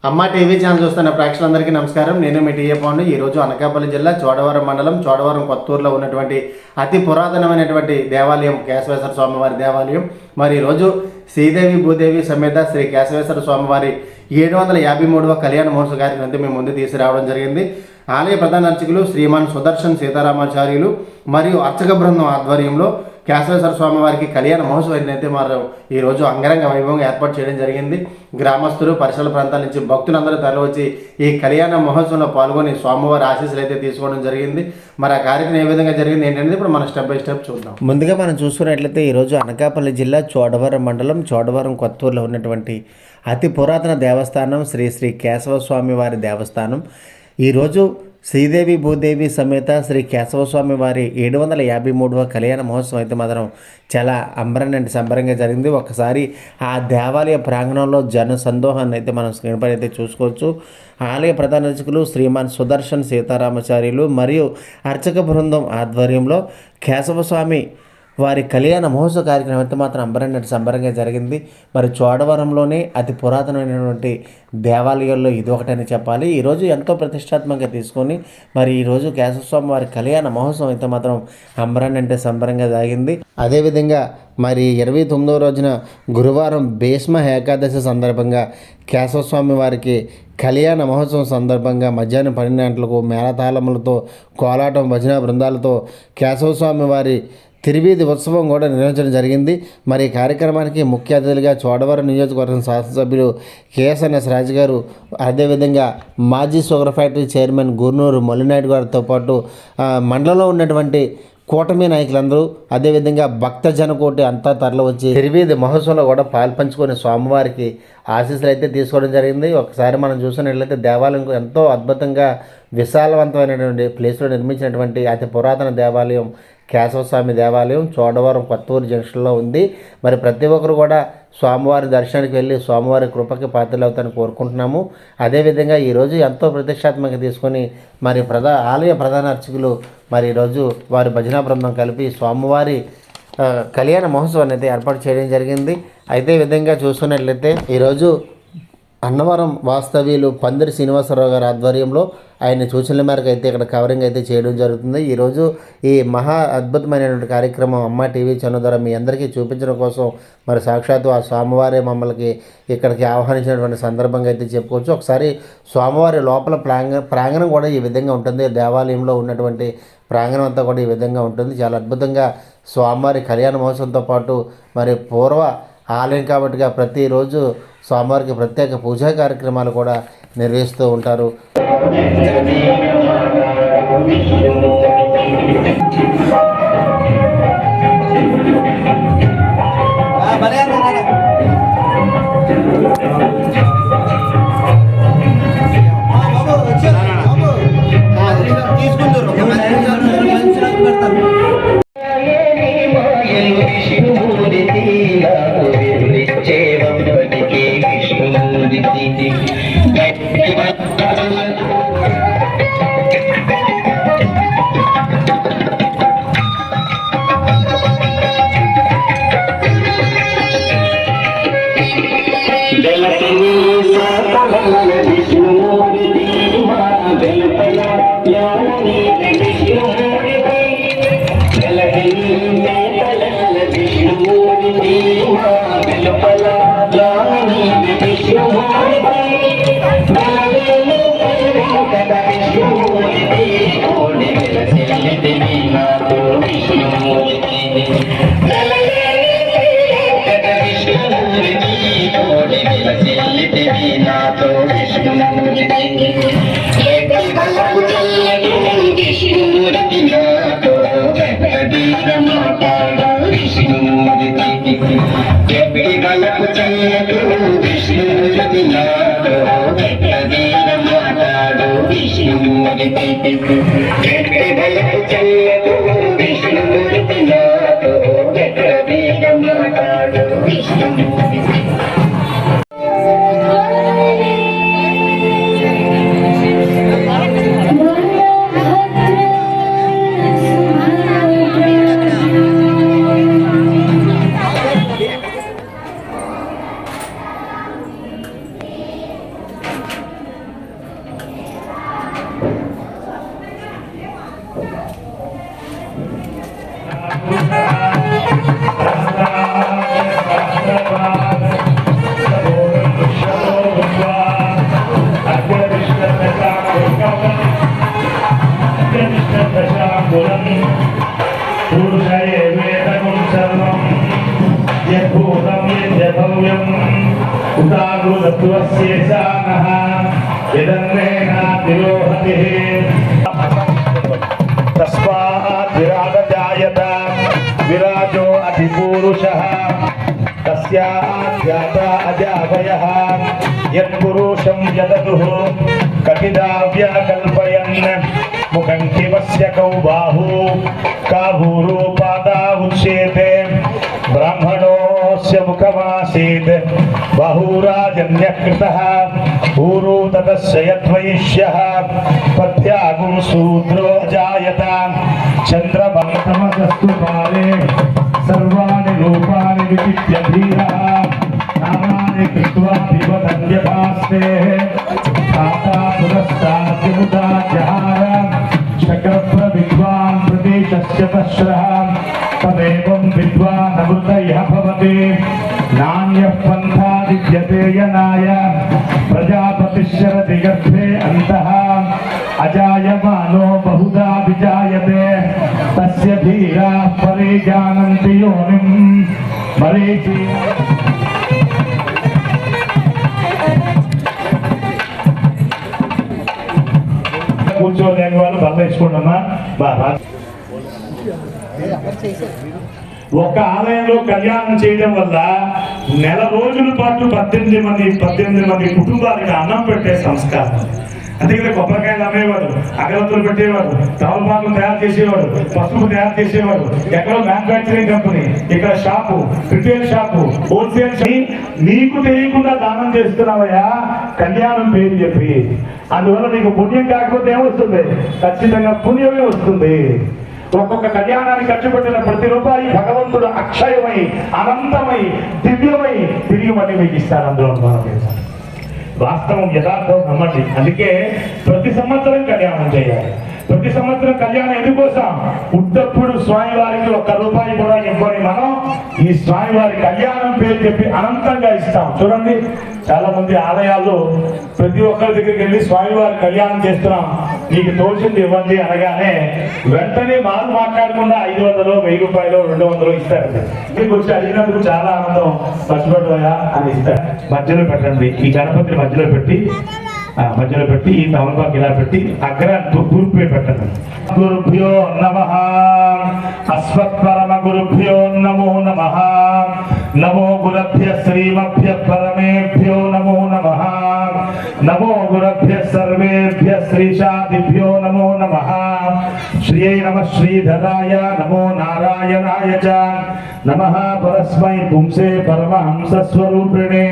అమ్మ TV channel చూస్తున్న ప్రేక్షకులందరికీ నమస్కారం. నేను మీ టీఏ పౌండ్. ఈరోజు అనకాపల్లి జిల్లా చోడవరం మండలం చోడవరం కొత్తూరులో ఉన్నటువంటి అతి పురాతనమైనటువంటి దేవాలయం కేశవేశ్వర స్వామివారి దేవాలయం. మరి ఈరోజు శ్రీదేవి భూదేవి సమేత శ్రీ కేశవేశ్వర స్వామివారి 753వ కళ్యాణ మహోత్సవ కార్యక్రమం మేము ముందు తీసుకురావడం జరిగింది. ఆలయ ప్రధాన అర్చకులు శ్రీమాన్ సుదర్శన్ సీతారామాచార్యులు మరియు అర్చక బృందం ఆధ్వర్యంలో కేశవేశ్వర స్వామి వారికి కళ్యాణ మహోత్సవం అయితే మనం ఈరోజు అంగరంగ వైభవంగా ఏర్పాటు చేయడం జరిగింది. గ్రామస్తులు పరిసర ప్రాంతాల నుంచి భక్తులందరూ తరలివచ్చి ఈ కళ్యాణ మహోత్సవంలో పాల్గొని స్వామివారి ఆశీస్సులు అయితే తీసుకోవడం జరిగింది. మరి ఆ కార్యక్రమం ఏ విధంగా జరిగింది ఏంటంటే ఇప్పుడు మనం స్టెప్ బై స్టెప్ చూద్దాం. ముందుగా మనం చూసుకున్నట్లయితే ఈరోజు అనకాపల్లి జిల్లా చోడవరం మండలం చోడవరం కొత్తూరులో ఉన్నటువంటి అతి పురాతన దేవస్థానం శ్రీ శ్రీ కేశవ స్వామి వారి దేవస్థానం. ఈరోజు శ్రీదేవి భూదేవి సమేత శ్రీ కేశవస్వామి వారి 753వ కళ్యాణ మహోత్సవం అయితే మాత్రం చాలా సంబరంగా జరిగింది. ఒకసారి ఆ దేవాలయ ప్రాంగణంలో జన సందోహాన్ని అయితే మనం స్క్రీన్ పైన అయితే చూసుకోవచ్చు. ఆలయ ప్రధాన అర్చకులు శ్రీమాన్ సుదర్శన్ సీతారామాచార్యులు మరియు అర్చక బృందం ఆధ్వర్యంలో కేశవస్వామి వారి కళ్యాణ మహోత్సవ కార్యక్రమం అయితే మాత్రం సంబరంగా జరిగింది. మరి చోడవరంలోనే అతి పురాతనమైనటువంటి దేవాలయాల్లో ఇది ఒకటని చెప్పాలి. ఈరోజు ఎంతో ప్రతిష్టాత్మకంగా తీసుకొని మరి ఈరోజు కేశవస్వామి వారి కళ్యాణ మహోత్సవం అయితే మాత్రం సంబరంగా జరిగింది. అదేవిధంగా మరి 29వ రోజున గురువారం భీష్మ ఏకాదశి సందర్భంగా కేశవస్వామి వారికి కళ్యాణ మహోత్సవం సందర్భంగా మధ్యాహ్నం 12 గంటలకు మేళతాళములతో కోలాటం భజన బృందాలతో కేశవస్వామి వారి తిరువీధి ఉత్సవం కూడా నిర్వహించడం జరిగింది. మరి ఈ కార్యక్రమానికి ముఖ్య అతిథులుగా చోడవరం నియోజకవర్గం శాసనసభ్యులు కేఎస్ఎన్ఎస్ రాజు గారు, అదేవిధంగా మాజీ షుగర్ ఫ్యాక్టరీ చైర్మన్ గుర్నూరు మల్లినాయుడు గారితో పాటు మండలంలో ఉన్నటువంటి కూటమి నాయకులందరూ, అదేవిధంగా భక్త జనకోటి అంతా తరలి వచ్చి తిరువీధి మహోత్సవంలో కూడా పాల్పంచుకొని స్వామివారికి ఆశీస్సులు అయితే తీసుకోవడం జరిగింది. ఒకసారి మనం చూసినట్లయితే దేవాలయం ఎంతో అద్భుతంగా విశాలవంతమైనటువంటి ప్లేస్లో నిర్మించినటువంటి అతి పురాతన దేవాలయం కేశవస్వామి దేవాలయం చోడవరం కొత్తూరు జంక్షన్లో ఉంది. మరి ప్రతి ఒక్కరు కూడా స్వామివారి దర్శనానికి వెళ్ళి స్వామివారి కృపకి పాత్రలు అవుతారని కోరుకుంటున్నాము. అదేవిధంగా ఈరోజు ఎంతో ప్రతిష్టాత్మకంగా తీసుకొని మరి ఆలయ ప్రధాన అర్చకులు మరి ఈరోజు వారి భజనా బృందం కలిపి స్వామివారి కళ్యాణ మహోత్సవాన్ని అయితే ఏర్పాటు చేయడం జరిగింది. అయితే ఈ విధంగా చూసుకున్నట్లయితే ఈరోజు అన్నవరం వాస్తవ్యులు పందిరి శ్రీనివాసరావు గారి ఆధ్వర్యంలో ఆయన సూచనల మేరకు అయితే ఇక్కడ కవరింగ్ అయితే చేయడం జరుగుతుంది. ఈరోజు ఈ మహా అద్భుతమైనటువంటి కార్యక్రమం అమ్మ టీవీ ఛానల్ ద్వారా మీ అందరికీ చూపించడం కోసం మరి సాక్షాత్తు ఆ స్వామివారి మమ్మల్ని ఇక్కడికి ఆహ్వానించినటువంటి సందర్భంగా అయితే చెప్పుకోవచ్చు. ఒకసారి స్వామివారి లోపల ప్రాంగణం కూడా ఈ విధంగా ఉంటుంది. దేవాలయంలో ఉన్నటువంటి ప్రాంగణం అంతా కూడా ఈ విధంగా ఉంటుంది. చాలా అద్భుతంగా స్వామివారి కళ్యాణ మహోత్సవంతో పాటు మరి పూర్వ ఆలయం కాబట్టిగా ప్రతిరోజు స్వామివారికి ప్రత్యేక పూజా కార్యక్రమాలు కూడా నిర్వహిస్తూ ఉంటారు. यदानः यदन्नेनातिरोहतिः तस्मात् विराजजायत विराजो अधिपूरुषः तस्याध्याता अजावयः यत्पुरुषं यदतुः कटिदाव्याकल्पयन् मुखं शिवस्य कौ बाहू काभूरो पादा उच्येते ब्राह्मणोऽस्य मुखमासीत् बाहुराजन्यकृतः ऊरू ततस्य यद्वैश्यः पथ्यागुं शूद्रो अजायत चन्द्रमन्तमस्तु पाले सर्वाणि रूपाणि विचित्य धीरः नामानि कृत्वा पिबन्यभास्ते खाता पुरस्ताद्यमुदा जहार शक्रप्रविद्वान् प्रदेशस्य तश्रः तदेवं विद्वान् अमृतयः भवति नान्यः पन्था विद्यते यनाय प्रजापतिश्चरति गर्भे अन्तः अजायमानो बहुधा विजायते तस्य धीराः परे जानन्ति योनिं मरीचि కూర్చోలేని వాళ్ళు బలవేసుకుంటున్నా బాగా ఒక ఆలయంలో కళ్యాణం చేయడం వల్ల నెల రోజుల పాటు 18 మంది కుటుంబాలకి అన్నం పెట్టే సంస్కారం. అందుకనే కొబ్బరికాయలు అమ్మేవాడు, అగరత్తులు పెట్టేవాడు, తమలపాకులు తయారు చేసేవాడు, పసుపు తయారు చేసేవాడు. ఎక్కడో మ్యానుఫ్యాక్చరింగ్ కంపెనీ, ఇక్కడ shop, retail shop, wholesale shop. నీకు తెలియకుండా దానం చేస్తున్నావయ్యా కళ్యాణం పేరు చెప్పి. అందువల్ల నీకు పుణ్యం కాకపోతే ఏమొస్తుంది? ఖచ్చితంగా పుణ్యమే వస్తుంది. ఒక్కొక్క కళ్యాణానికి ఖర్చు పెట్టిన ప్రతి రూపాయి భగవంతుడు అక్షయమై అనంతమై దివ్యమై తిరిగి మళ్ళీ మీకు ఇస్తారు. అందులో వాస్తవం యథార్థం నమ్మండి. అందుకే ప్రతి సంవత్సరం కళ్యాణం చేయాలి. ప్రతి సంవత్సరం కళ్యాణం ఎందుకోసం? ఉత్తప్పుడు స్వామివారికి ₹1 కూడా ఇవ్వని మనం ఈ స్వామివారి కళ్యాణం పేరు చెప్పి అనంతంగా ఇస్తాం. చూడండి, చాలా మంది ఆలయాల్లో ప్రతి ఒక్కరి దగ్గరికి వెళ్ళి స్వామివారి కళ్యాణం చేస్తున్నాం, నీకు తోచింది ఇవ్వండి అనగానే వెంటనే మాట్లాడకుండా ₹500, ₹1000, ₹200 ఇస్తారు. మీకు వచ్చి అడిగినందుకు చాలా ఆనందం. పచ్చిపెట్టవయా అని ఇస్తారు. మధ్యలో పెట్టండి, ఈ గణపతిని మధ్యలో పెట్టి ఈ తమలపాకు ఇలా పెట్టి అగ్ర తూర్పు పెట్టండి. గురుభ్యో నమః అస్మత్పరమ గురుభ్యో నమో నమః. నమో గురుభ్య శ్రీమభ్య పరమేభ్యో నమో నమః. నమో గురుభ్య సర్వేభ్య శ్రీశాదిభ్యో నమో నమః. శ్రీయై నమః శ్రీధరాయ నమో నారాయణాయ చ నమః. పరస్మై పుంసే పరమహంస స్వరూపిణే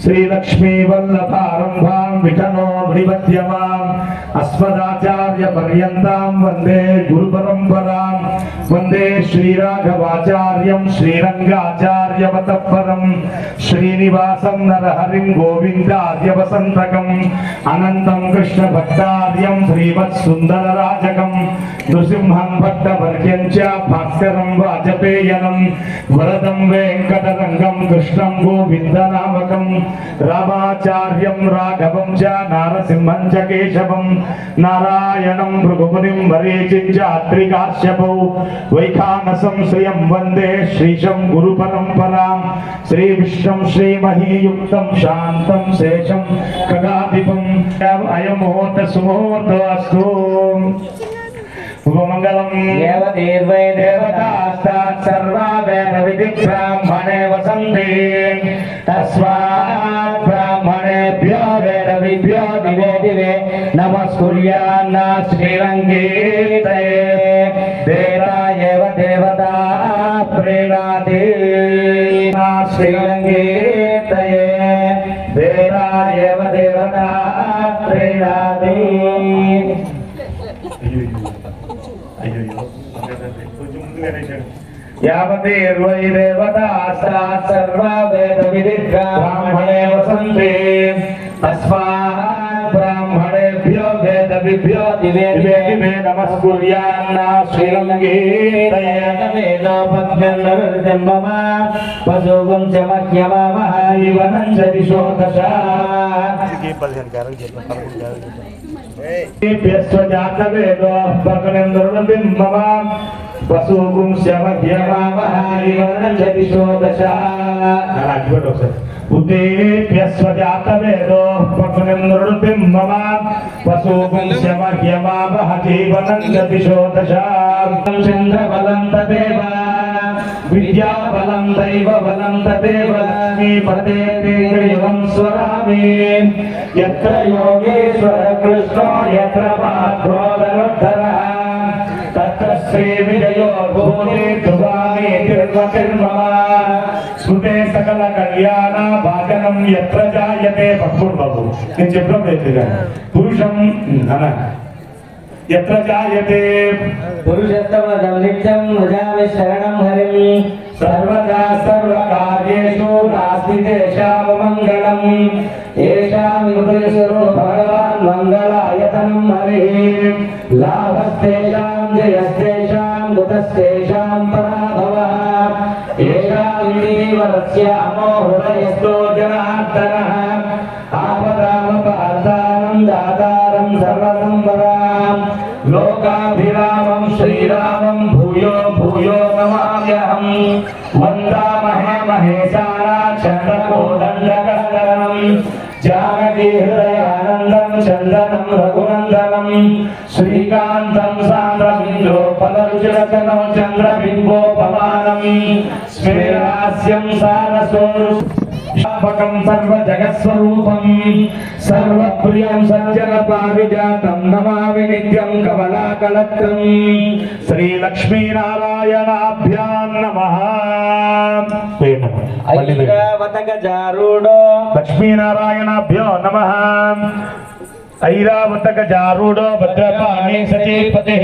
శ్రీలక్ష్మీ వల్లభారంభాం విఠనో మృమధ్యమాం అస్మదాచార్య పర్యంతాం వందే గురు పరంపరాం. వందే శ్రీరాఘవాచార్యం శ్రీరంగాచార్యవతఃపరం శ్రీనివాసం నరహరిం గోవిందాద్య వసంతకం అనంతం కృష్ణ భక్తార్యం శ్రీవత్సుందరరాజకం నృసింహం భట్టవర్గ్యం చ భాస్కరం వాజపేయనం వరదం వెంకటరంగం కృష్ణం గోవిందనామకం రామాచార్యం రాఘవం చ నారసింహం చ కేశవం నారాయణం భృగుమునిం మరీచిం చ అత్రికాశ్యపౌ వైఖానసం శ్రియం వందే శ్రీశం గురు పరంపరాం. శ్రీ విష్ణుం శ్రీమహీయుక్తం శాంతం శేషం ఖగాధిపం అయముహూర్త సుముహూర్తోస్తు. ఉపమంగళం దేవదేవై దేవతాస్తాత్ సర్వా వేద విధి బ్రాహ్మణే వసంతి తస్మాత్ బ్రాహ్మణేభ్యో వేద విభ్యో దివే దివే నమస్కుర్యాన్న శ్రీరంగీతయే. దేవాయేవ దేవతా ప్రేణాతి శ్రీరంగీతయే. దేవాయేవ దేవతా ప్రేణాతి. యావదేర్వై దేవతాస్తాత్ సర్వా వేద విధి బ్రాహ్మణే వసంతి తస్మాత్ బ్రాహ్మణేభ్యో వేద విభ్యో దివే దివే నమస్కుర్యాన్న శ్రీరంగీతయే. పశుగం చమహ్యమామహైవనం చ దిశో దశ. వసూగుం శమహ్యమామహైవనం చ దిశో దశ. అగ్గిపెట్టు ఒకసారి. బుద్ధేభ్యస్వజాతవేదో పకునిమృతిం మమ వసూపుంస్యమహ్యమావహ జీవనందతిశోదశాం చంద్రబలం తదేవ విద్యాబలం దైవబలం తదేవ లక్ష్మీ పదేవం స్వరామి యత్ర యోగేశ్వర కృష్ణో యత్ర పార్థోదరోద్ధరః తత్ర శ్రీ విజయో భూమి ధ్రువామి తిరుమతిర్మమ స్మృతే సకల కళ్యాణ భాజనం ఎత్ర జాయతే పక్కుడు బాబు నేను చెప్పినప్పుడు పురుషం అన ఎత్ర జాయతే పురుషోత్తమం నిత్యం భజామి శరణం హరిం సర్వదా సర్వకార్యేషు నాస్తి తేషాం మంగళం ఏషాం యుగేశ్వరో భగవాన్ మంగళాయతనం హరిః లాభస్తేషాం జయస్తేషాం గుతస్తేషాం పరాభవః ఏషాం వరస్యామో హృదయస్థో జనార్దనః ఆపదామపహర్తారం దాతారం సర్వసంపదాం లోకాభిరామం శ్రీరామం భూయో భూయో నమామ్యహం వందామహే మహేశానాక్షరకోదండకరణం జానకీ హృదయానందం చందనం రఘునందనం శ్రీకాంతం సాంద్రబిందోపదరుచిరచనం చంద్రబింబోపమానం స్మేరాస్యం సారసోరు శాపకం సర్వ జగత్స్వరూపం సర్వప్రియం సజ్జన పారిజాతం నమామి నిత్యం కమలాకలత్రం శ్రీ లక్ష్మీనారాయణాభ్యాం నమః. ఐరావతగజారూఢో లక్ష్మీనారాయణాభ్యో నమః. ఐరావతగజారూఢో భద్రపాణి సచీపతిః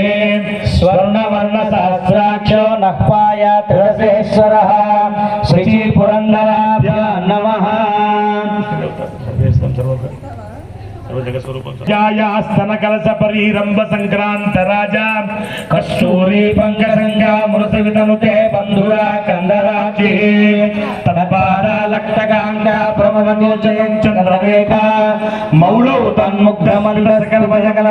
స్వర్ణవర్ణ సహస్రాక్షో నఃపాయాత్ రసేశ్వరః శ్రీ పురందరాభ్యో నమః. స్తన కలస పరీరంభ సంక్రాంత రాజా కస్తూరి పంకసంగా మృత వితనుతే బంధురా కందరాజి తన పాద లక్తకాంగ ప్రమవనోచయం చంద్రరేఖ మౌళౌ తన్ముగ్ధ మండల సకల భజకల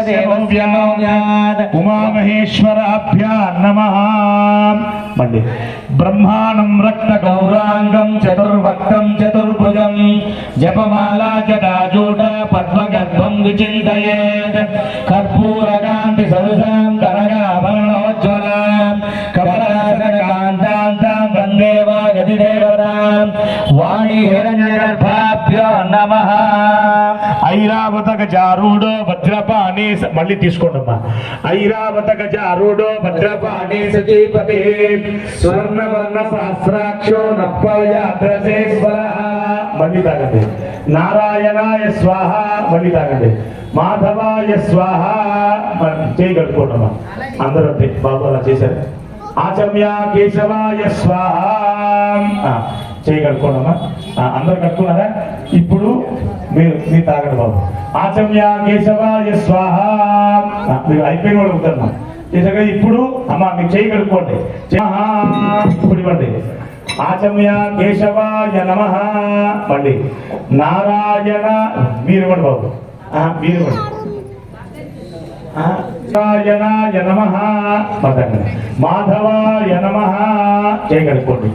దేవం వ్యామోయాద్ ఉమామహేశ్వరాభ్యా నమః. మండి బ్రహ్మాణం రక్త గౌరాంగం చతుర్వక్తం చతుర్భుజం జపమాలా జటాజూట పద్మగర్భం విచింతయేత్ కర్పూరకాంతి సదృశాం కనకాభరణోజ్వలాం కమలాసనకాంతాం వందే వాగతిదేవతాం వాణి హిరణ్యగర్భాభ్యో నమః. ఐరావత గజారూఢో భద్రపాణి మళ్ళీ తీసుకోండమ్మా. ఐరావత గజారూఢో భద్రపాణి సచీపతి స్వర్ణవర్ణ సహస్రాక్షో నప్పయాద్రసేశ్వరః మళ్ళీ తాగండి. నారాయణాయ స్వాహ మళ్ళీ తాగండి. మాధవాయ స్వాహ చేయగలుగుకోండమ్మా. అందరూ అంతే బాబు అలా చేశారు. ఆచమ్య కేశవాయ స్వాహ చేయగలుగుకోండమ్మా. అందరు కట్టుకున్నారా? ఇప్పుడు మీరు తాగండి బాబు. ఆచమ్య కేశవాయ స్వాహ మీరు అయిపోయిన వాళ్ళు ఉంటారమ్మా. చేసాక ఇప్పుడు అమ్మ మీరు చేయగలుగుకోండి. ఇప్పుడు ఇవ్వండి. ఆచమ్య కేశవాయ నమః మళ్ళీ. నారాయణ మీరు ఇవ్వండి బాబు. మీరు ఇవ్వండి. నారాయణాయ నమః మాధవాయ నమః చేయగలుగుకోండి.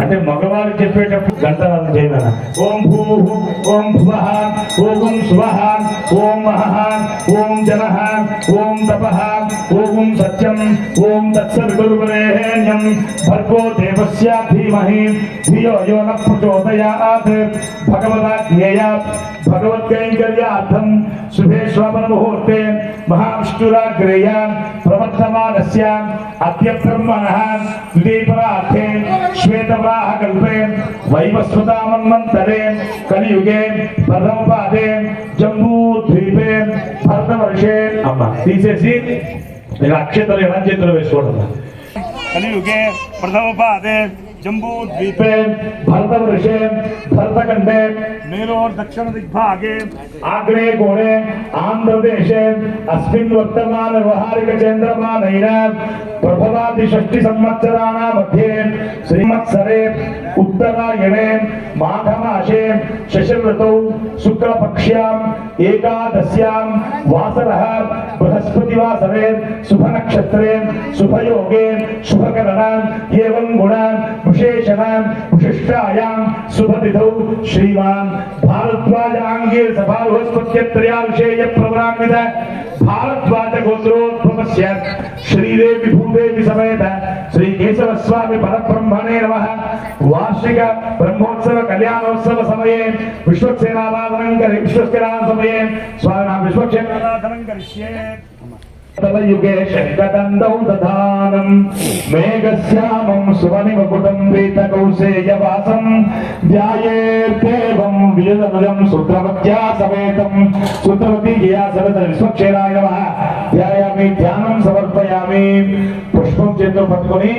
అంటే మగవారు చెప్పేటప్పుడు గంటలు చేయగల. ఓం భూ ఓం భువః ఓం స్వః ఓం మహః ఓం జనః ఓం తపః ఓం సత్యం ఓం తత్సవితుర్వరేణ్యం భర్గో దేవస్య ధీమహి ధియో యో న ప్రచోదయాత్ భగవదాజ్ఞేయాత్ భగవత్కైంకర్యార్థం శుభే శ్రవణ ముహూర్తే మహావిష్ణురాగ్రేయ ప్రవర్తమానస్య అద్య బ్రహ్మణః ద్వితీయపరార్థే శ్వేతవరాహ కల్పే వైవస్వతామన్వంతరే కలియుగే ప్రథమపాదే జంబూద్వీపే భరతవర్షే అమ్మ తీసేసి ఇలా అక్షతలు ఎలా చేతులు వేసుకోవడం. కలియుగే ప్రథమపాదే जम्बूद्वीपे भरतवर्षे भरतखंडे मेरोर्दक्षिण दिग्भागे आग्नेय कोणे आंध्रदेशे अस्मिन् वर्तमान व्यवहारिक चंद्रमानैन प्रभवादि षष्टि संवत्सराणां मध्ये श्रीमत्सरे उत्तरायणे माघमासे शशिऋतौ शुक्लपक्ष्याम् एकादश्यां वासरः बृहस्पतिवासरे शुभनक्षत्रे शुभयोगे शुभकरण एवं गुण विशेषण विशिष्टायां शुभतिथौ श्रीमान भारद्वाज आंगीर सभास्पत्यत्रया विषय प्रवरान्वित भारद्वाज गोत्रोद्भवस्य श्रीदेवी भूदेवी समेत श्री केशव स्वामी परब्रह्मणे नमः वार्षिक ब्रह्मोत्सव कल्याणोत्सव समये विश्वक्सेनाराधनं विश्वक्सेना समये स्वामी विश्वक्सेनाराधनं करिष्ये तलयुगे शङ्खदन्दौ दधानं मेघश्यामं सुवनिमकुटं पीतकौसेयवासं ध्यायेद्देवं विजयनुजं सूत्रवत्या समेतं सूत्रवतीया समेत विश्वक्षेणाय नमः ध्यायामि ध्यानं समर्पयामि పుష్పం చేతిలో పట్టుకొని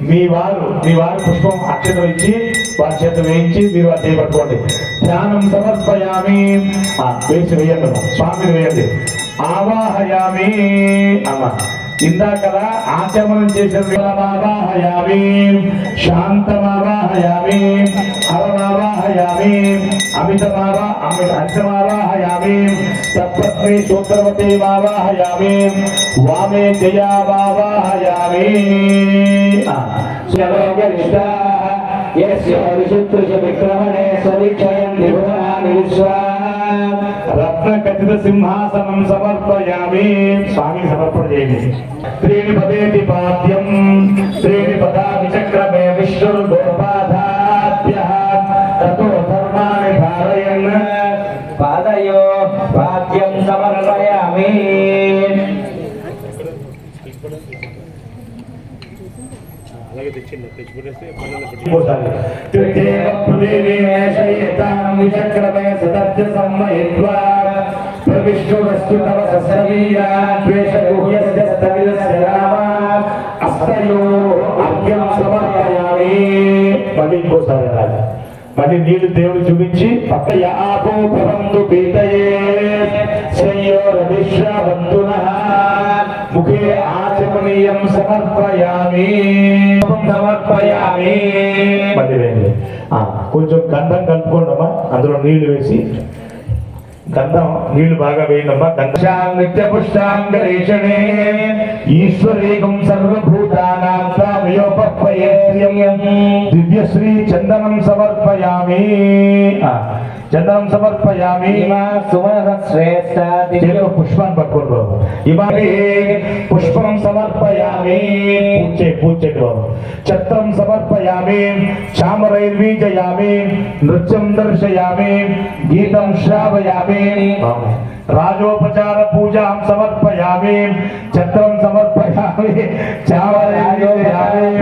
మీ వారు పుష్పం అక్షతలు ఇచ్చి వారి చేత వేయించి మీరు అది పట్టుకోండి ధ్యానం సమర్పయామి వేసి వేయండి స్వామిని వేయండి ఆవాహయామి అమ్మ ఇందాకల ఆచమనం చేసిన ఆవాహయామి శాంతమావాహయామి హరమావాహయామి అమితమావాహయామి తత్పత్ని సూత్రవతి మావాహయామి వామే జయావాహయామి విక్రమణే స్వరిక్షయం నిభునాని విశ్వా రత్నఖచిత సింహాసనం సమర్పయామి స్వామి సమర్పణ చేయండి త్రీణి పదేతి పాద్యం త్రీణి పదాని చక్రమే విష్ణుర్గోపాదాభ్యః తతో ధర్మాణి ధారయన్ పాదయో పాద్యం సమర్పయామి విచక్రమే సదర్జ సంవహిత్వా ప్రవిష్ణురస్తు తవ సస్రవీరా ద్వేషగుహ్యస్య స్థవిరస్య రామ అస్తయో అర్ఘ్యం సమర్పయామి మళ్ళీ ఇంకోసారి రాజు మళ్ళీ నీళ్లు దేవుడు చూపించి పక్కయ ఆపో భవంతు పీతయే శ్రేయోరవిశ్రవంతునః ముఖే ఆచమనీయం సమర్పయామి మళ్ళీ వేయండి కొంచెం గంధం కలుపుకోండమ్మా అందులో నీళ్లు వేసి గంధం నీళ్లు బాగా వేయండమ్మా గంధం నిత్య పుష్టాంగరేషణే ఈశ్వరేకం సర్వభూతానాం తామయోపపయేత్యం దివ్యశ్రీ చందనం సమర్పయామి చందనం సమర్పయామి సుమశ్రేష్ట పుష్పాన్ని పట్టుకోండి బాబు ఇమామి పుష్పం సమర్పయామి పూజ బాబు ఛత్రం సమర్పయామి చామరైర్వీజయామి నృత్యం దర్శయామి గీతం శ్రావయామి రాజోపచార పూజాం సమర్పయామి ఛత్రం సమర్పయామి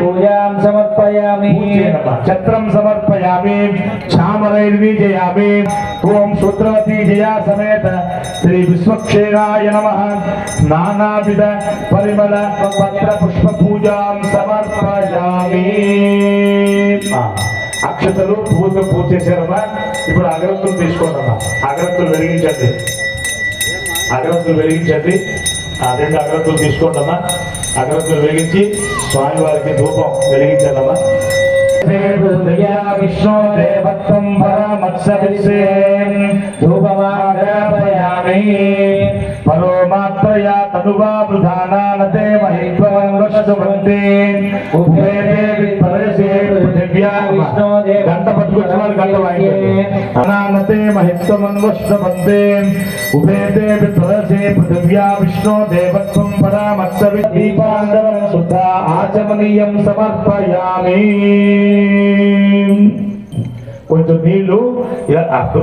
పూజాం సమర్పయామి ఛత్రం సమర్పయామి చామరైర్వీజయామి ఓం సూత్రవతీ జయా సమేత శ్రీ విశ్వక్షేణాయ నమః నానావిధ పరిమళ పత్ర పుష్ప పూజాం సమర్పయామి అక్షతలు పూజ చేశారమ్మా ఇప్పుడు అగరత్తులు తీసుకోండమ్మా అగరత్తులు వెలిగించండి రెండు అగరత్తులు తీసుకోండమ్మా అగరత్తులు వెలిగించి స్వామివారికి ధూపం వెలిగించండమ్మా విష్ణు దేవత్వం పరమత్సవిసే ధూపమాగ్రహయామి పరోమాత్రయా తనువా వృధానానతే మహిత్వమంగశుభంతే ఉభే దేవి పరసే పృథివ్యా విష్ణు దేవ గంట పట్టుకొచ్చిన వాళ్ళు గంట వాయించండి అనానతే మహిత్వమంగశుభంతే ఉభే దేవి పరసే పృథివ్యా విష్ణు దేవత్వం పరమత్సవి దీపాంతరం శుద్ధ ఆచమనీయం సమర్పయామి కొంచెం నీళ్లు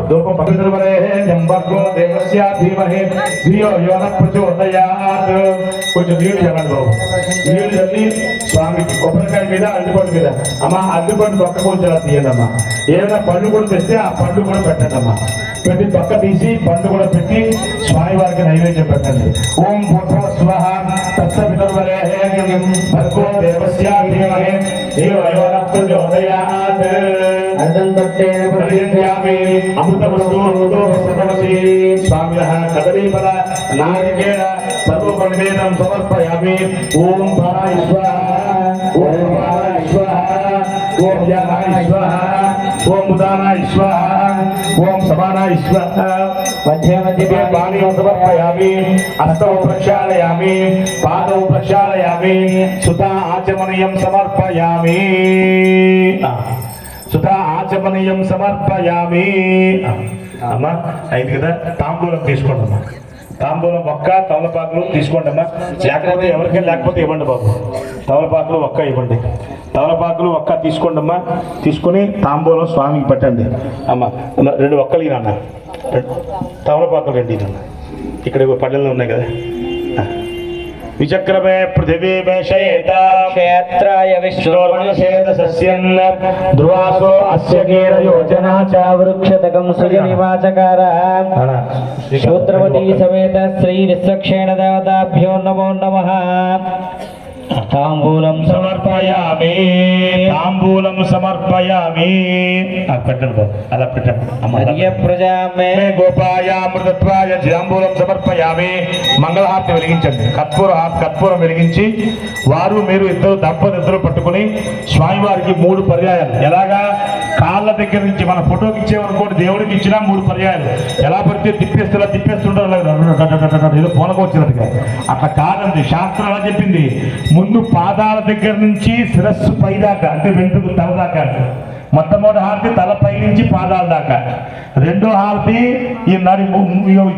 ధూపం పవిత్రవరేహో దేవస్య ధీమహి ధియో యో న ప్రచోదయాత్ కొంచెం నీళ్లు చల్లండి బాబు నీళ్లు చల్లి స్వామికి కొబ్బరికాయ మీద అరటిపండు మీద అమ్మా అరటిపండు పక్క కొంచెం తీయండి అమ్మా ఏదైనా పండు కూడా తెస్తే ఆ పండు కూడా పెట్టండి అమ్మా పెట్టి పక్క తీసి పండు కూడా పెట్టి స్వామివారికి నైవేద్యం పెట్టండి ఓం భూర్భువ స్వః తత్సవితుర్వరేహ్యం భర్గో దేవస్య ధీమహి ధియో యో న ప్రచోదయాత్ అమృతమస్తు స్వామినః కదలీఫల నారికేళ సర్వపరివేదం సమర్పయామి ఓం ప్రాణాయ స్వాహా ఓం ప్రాణాయ స్వాహా ఓం యానాయ స్వాహా ఓం ఉదానాయ స్వాహా ఓం సమాన ఈశ్వర మధ్య మధ్య పాణిం సమర్పయామి హస్తౌ ప్రక్షాళయామి పాదౌ ప్రక్షాళయామి సుతా ఆచమనీయం సమర్పయామి సుతా ఆచమనీయం సమర్పయామి అమ్మా అయింది కదా తాంబూలం తీసుకోండి అమ్మా తాంబూలం ఒక్క తమలపాకులు తీసుకోండి అమ్మా లేకపోతే ఎవరికైనా లేకపోతే ఇవ్వండి బాబు తమలపాకులు ఒక్క ఇవ్వండి తమలపాకులు ఒక్క తీసుకోండి అమ్మా తీసుకొని తాంబూలం స్వామికి పెట్టండి అమ్మ 2 ఒక్కలు నాన్న తమలపాకులు 2 నాన్న ఇక్కడ పల్లెల్లో ఉన్నాయి కదా విచక్రమే పృథివీ మేషయేత క్షేత్రాయ విష్ణోర్మణశేత సస్యన్న ధ్రువాసో అస్య గీర యోజనా చ వృక్షతకం సుజనివాచకార శూద్రవతీ సమేత శ్రీ విశ్వక్షేణ దేవతాభ్యో నమో నమః తాంబూలం సమర్పయామి తాంబూలం సమర్పయామి పెట్టండి బాబు అలా పెట్టండి హరియ ప్రజామే గోపాయ అమృతత్వాయ తాంబూలం సమర్పయామి మంగళహారతి వెలిగించండి కర్పూరం వెలిగించి వారు మీరు ఇద్దరు పట్టుకుని స్వామివారికి 3 పర్యాయాలు ఎలాగా కాళ్ళ దగ్గర నుంచి మన ఫోటోకి ఇచ్చేవనుకోండి దేవుడికి ఇచ్చినా 3 పర్యాయాలు ఎలా పడితే తిప్పేస్తుంటారు ఏదో పోనకు వచ్చినట్టుగా అట్లా కాదండి శాస్త్రం ఎలా చెప్పింది ముందు పాదాల దగ్గర నుంచి శిరస్సు పైదాకా అంటే వెంట్రుకు తల దాకా మొట్టమొదటి హారతి తల పై నుంచి పాదాల దాకా రెండో హారతి ఈ నడి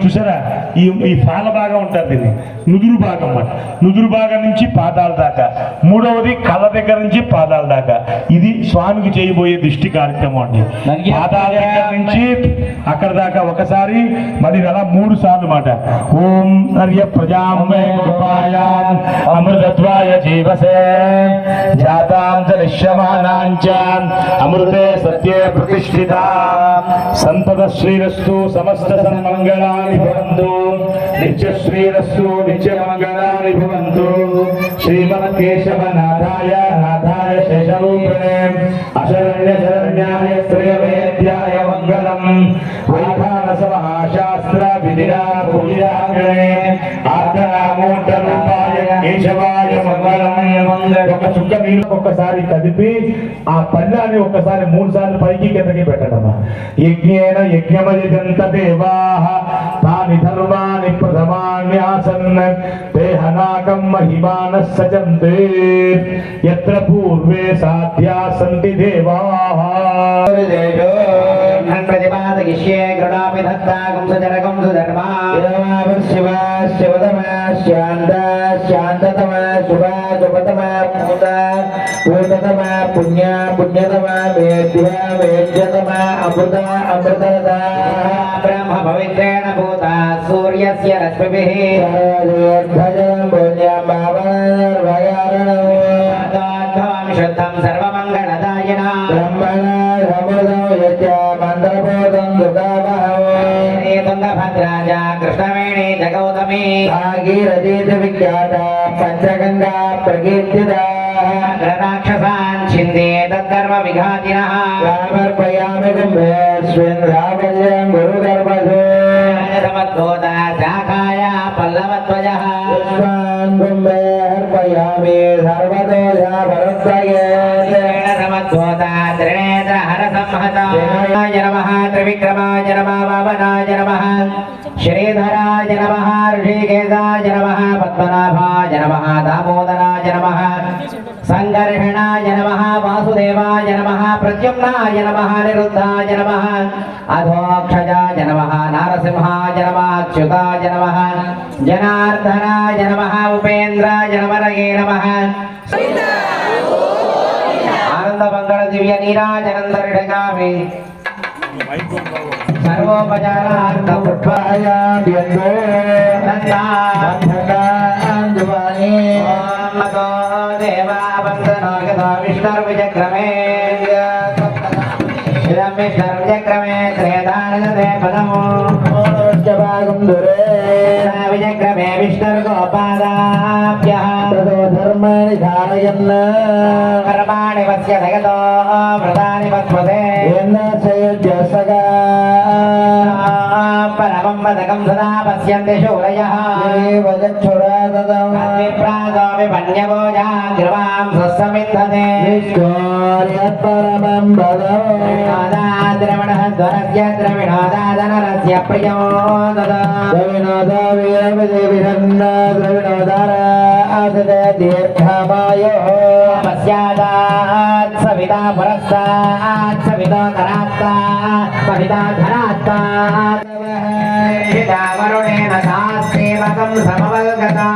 చూసారా ఈ పాల భాగం ఉంటుంది దీన్ని నుదురు భాగం అన్నమాట నుదురు భాగం నుంచి పాదాల దాకా మూడవది కళ్ళ దగ్గర నుంచి పాదాల దాకా ఇది స్వామికి చేయబోయే దిష్టి కార్యక్రమం అండి పాదాల దగ్గర నుంచి అక్కడ దాకా ఒకసారి మరి అలా 3 సార్లు మాట ఓం హర్య ప్రజామే అమృతత్వాయ జీవసే జాతాంచ నిశ్యమానాంచ అమృతే సత్యే ప్రతిష్ఠిత సంతత శ్రీరస్తు సమస్త సన్మంగళాని భవంతు నిత్య శ్రీరస్తు నిత్య మంగళాని భవంతు శ్రీమన్ కేశవనాథాయ నాథాయ శేషరూపిణే అశరణ్య శరణ్యాయ శ్రీవేద్యాయ మంగళం వైఖాన సమహాశాస్త్ర విధినా పూజాగ్రే ఆర్ధనామూర్త రూపాయ కేశవాయ మంగళం ఒక చుక్క నీళ్ళు ఒక్కసారి కదిపి ఆ పళ్ళాన్ని ఒక్కసారి 3 సార్లు పైకి కిందకి పెట్టడమ్మా యజ్ఞేన యజ్ఞమయజంత దేవాః తాని ధర్మాని ప్రథమాన్యాసన్ దేహనాకం మహిమానః సజంతే యత్ర పూర్వే సాధ్యా సంతి దేవాః ప్రతిపాదయిష్యే గృణాపి దత్తాకం సుజనకం సుధర్మా శివ శివతమ శాంత శాంతతమ శుభ శుభతమ పూత పూతతమ పుణ్య పుణ్యతమ వేద్య వేద్యతమ అమృత అమృతరత బ్రహ్మ పవిత్రేణ భూత సూర్యస్య రశ్మిభిః శుద్ధం సర్వమంగళదాయినా తుంగభద్రాజ కృష్ణవేణి జగౌతమి భాగీరథీత విఖ్యాత పంచగంగా ప్రకీర్తిత రాక్షసాన్ చిందే తద్ధర్మ విఘాతినః సమర్పయామి కుంభేస్మిన్ రామల్యం గురుగర్భసే సమద్భూత శాఖాయ పల్లవధ్వజః పుష్పాన్ కుంభే అర్పయామి సర్వదోష భరద్వయే సమద్భూత త్రినేత్ర హర సంహతాయ నమః త్రివిక్రమాయ నమః వామనాయ నమః శ్రీధరాయ నమః ఋషికేశాయ నమః పద్మనాభాయ నమః దామోదరాయ నమః సంకర్షణాయ నమః వాసుదేవాయ నమః ప్రద్యుమ్నాయ నమః నిరుద్ధాయ నమః అధోక్షజాయ నమః నారసింహాయ నమః అచ్యుతాయ నమః జనార్దనాయ నమః ఉపేంద్రాయ నమరగే నమః ఆనంద మంగళ దివ్య నీరాజనందరిడగామి సర్వోపచారార్థ పుష్పాయాభ్యందో నందాంజవాని మతో దేవా వందనో యథా విష్ణుర్విచక్రమే విష్ణుర్విచక్రమే త్రేదానగతే పదము భాగం దురే విచక్రమే విష్ణుర్గోపాదాభ్యః తదో ధర్మాణి ధారయన్న కర్మాణి వస్య జగతో వ్రతాని వస్మతే పరమ सर्वं वदकं सदा पश्यन्ति शूरयः विप्रासोऽपि वन्यभोजा कृपां स्वस्समिद्धते विश्वोर्यत्परमं वदो द्रविणः स्वरस्य द्रविणोदादनरस्य प्रियो ददा द्रविणोदा वीरविदेविरन्न द्रविणोदार आसदे दीर्घमायोः पश्चादात् सविता पुरस्तात् सविता धरात्तात् सविता धरात्तात् वरुणेन सास्तेवकं समवल्गता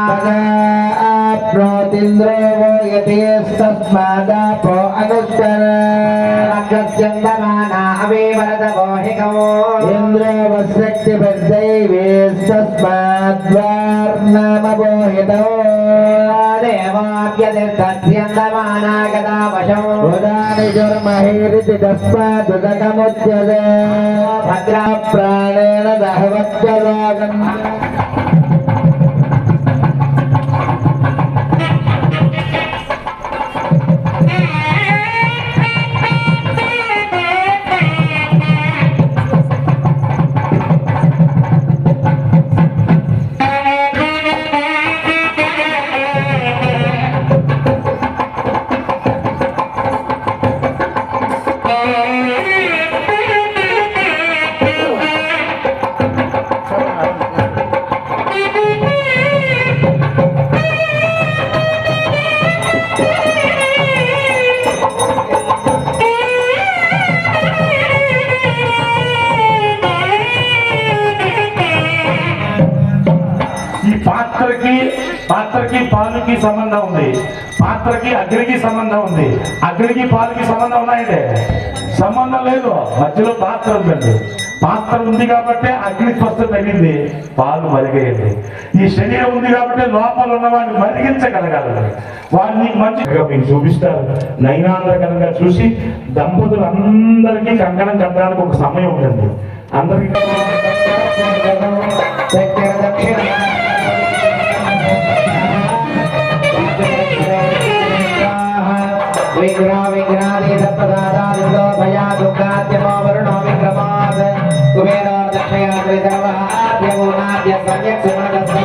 आप्नोतीन्द्रो वो यतेस्तस्मादापो अनुष्करक्षस्यन्दमाना अवेवरदगोहिकौ इन्द्रवस्यक्तिभर्दैवेस्तस्माद्वार्नामवोहितौ देवाप्यतिर्थस्यन्दमाना गता वशौ उदानि जुर्महीरिति तस्मादुदकमुच्यते भद्रा प्राणेन दहवत्यलोकम् పాత్రకి పాలుకి సంబంధం ఉంది, పాత్రకి అగ్నికి సంబంధం ఉంది. అగ్నికి పాలుకి సంబంధం ఉన్నాయంటే సంబంధం లేదు, మధ్యలో పాత్ర ఉందండి. పాత్ర ఉంది కాబట్టి అగ్ని స్పర్శ తగిలింది, పాలు మరిగేయండి. ఈ శరీరం ఉంది కాబట్టి లోపల ఉన్న వాడిని మరిగించగలగాలి, వాడిని మంచిగా మీకు చూపిస్తారు. నయనాందకరంగా చూసి దంపతులందరికీ కంకణం కట్టడానికి ఒక సమయం ఉంటుంది. అందరికీ विग्रहादि सप्तदादादितो भया दुःखाद्यमो वरुणो विक्रमात् कुबेरो दक्षयात्रि सर्वः आद्यमूनाद्य सम्यक् सुमनदस्मै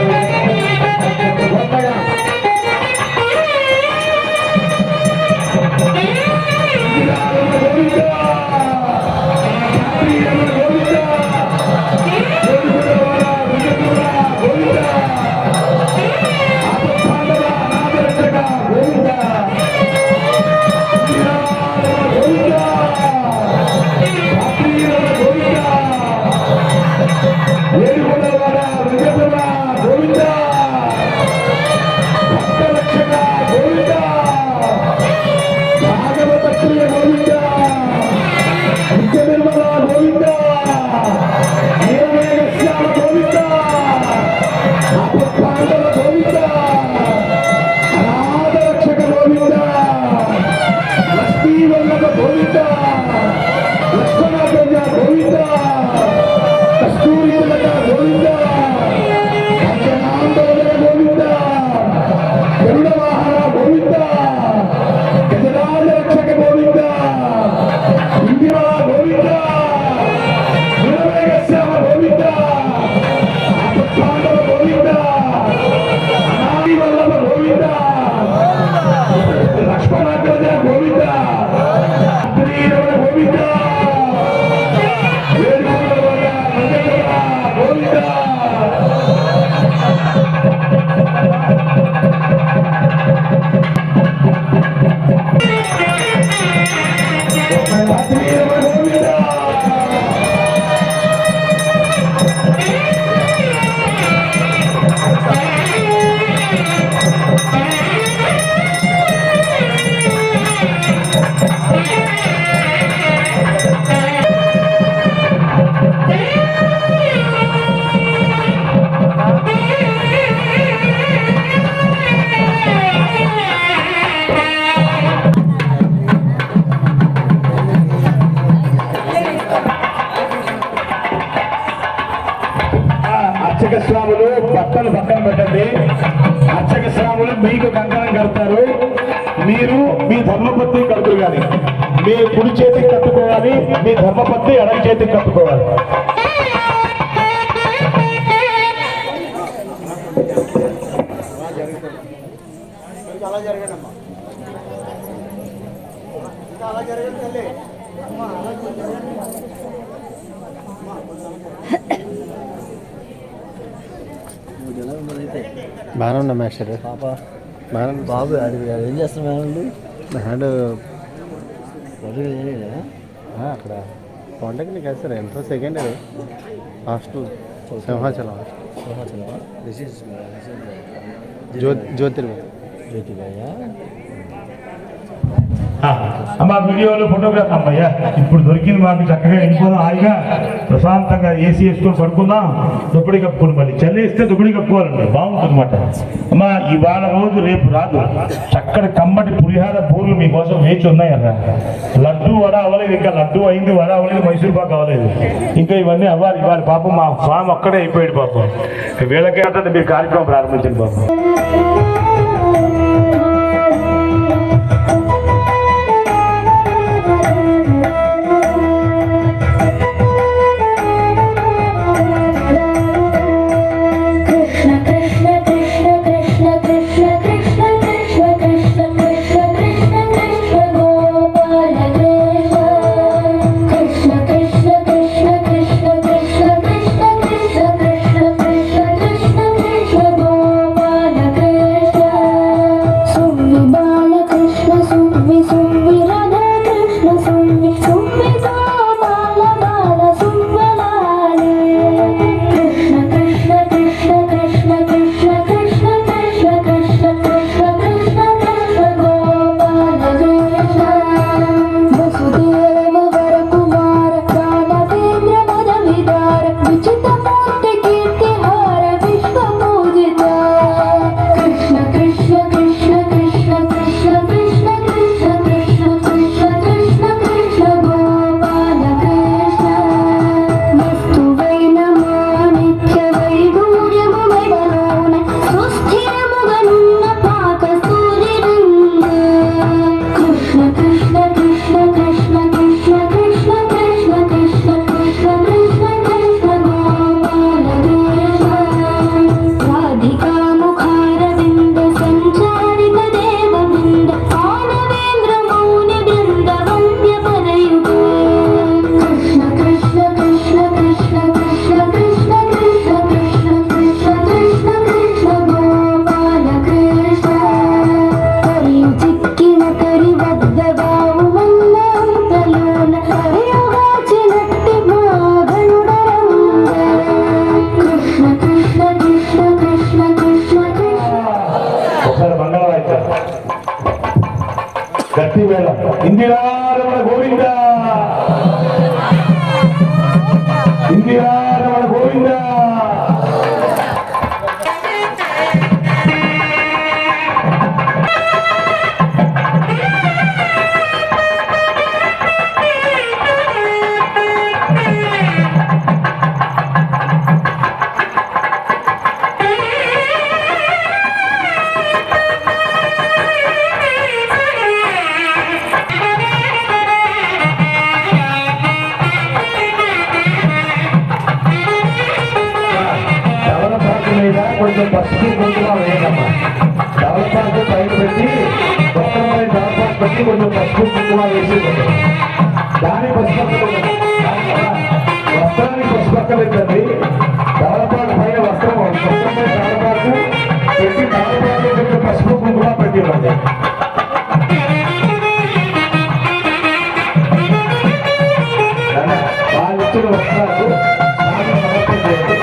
అర్చక స్వాములు బట్టలు పక్కన పెట్టండి. అర్చక స్వాములు మీకు కంకణం కడతారు. మీరు మీ ధర్మపత్ని కడుతురు కానీ మీ కుడి చేతికి కట్టుకోవాలి, మీ ధర్మపత్ని ఎడమ చేతికి కట్టుకోవాలి. అలా జరగండి అమ్మా, అలా జరగండి తల్లి. బాగానే ఉన్నా మాస్టర్. పాప బాగానే బాబు ఏం చేస్తున్నారు హ్యాండ్ మేనల్లు అక్కడ పాలిటెక్నిక్ కదా సార్, ఎంట్రో second year hostel Simhachalam. Jyotirmaya. అమ్మా వీడియోలో ఫోటోగ్రాఫ్ అమ్మయ్యా ఇప్పుడు దొరికింది మాకు, చక్కగా వెళ్ళిపోదాం, హాయిగా ప్రశాంతంగా ఏసీ వేసుకొని పడుకుందాం, దుప్పటి కప్పుకొని మళ్ళీ చలి వేస్తే దుప్పటి కప్పుకోవాలండి, బాగుంటుంది అనమాట. అమ్మా ఇవాళ రోజు రేపు రాదు, చక్కటి కమ్మటి పులిహార పూలు మీకోసం వేచి ఉన్నాయన్న. లడ్డు వడ అవ్వలేదు, ఇంకా లడ్డు అయింది, వడ అవ్వలేదు, మైసూర్ పాకు అవ్వలేదు, ఇంకా ఇవన్నీ అవ్వాలి. ఇవాళ పాపం మా స్వామి ఒక్కడే అయిపోయాడు పాపం. వీళ్ళకే అంటే మీరు కార్యక్రమం ప్రారంభించండి పాపం. గట్టి వేళ ఇందిరారమణ గోవింద, ఇందిరారమణ గోవింద. కొంచెం పసుపు కుంకుమ వేయమ్మా, డెవలపాకు పైన పెట్టి మొత్తంపై డెవలపాకు పెట్టి కొంచెం పసుపు కుంకుమ వేసి దాని పసుపక్క వస్త్రానికి పసుపక్క పెట్టండి. డెవలపాకు పైన వస్త్రం మొత్తంపై డెవలపాకు పెట్టి డెవలపాకు కొంచెం పసుపు కుంకుమ పెట్టివ్వండి. వాళ్ళు ఇచ్చిన వస్త్రాలు సమర్పించండి.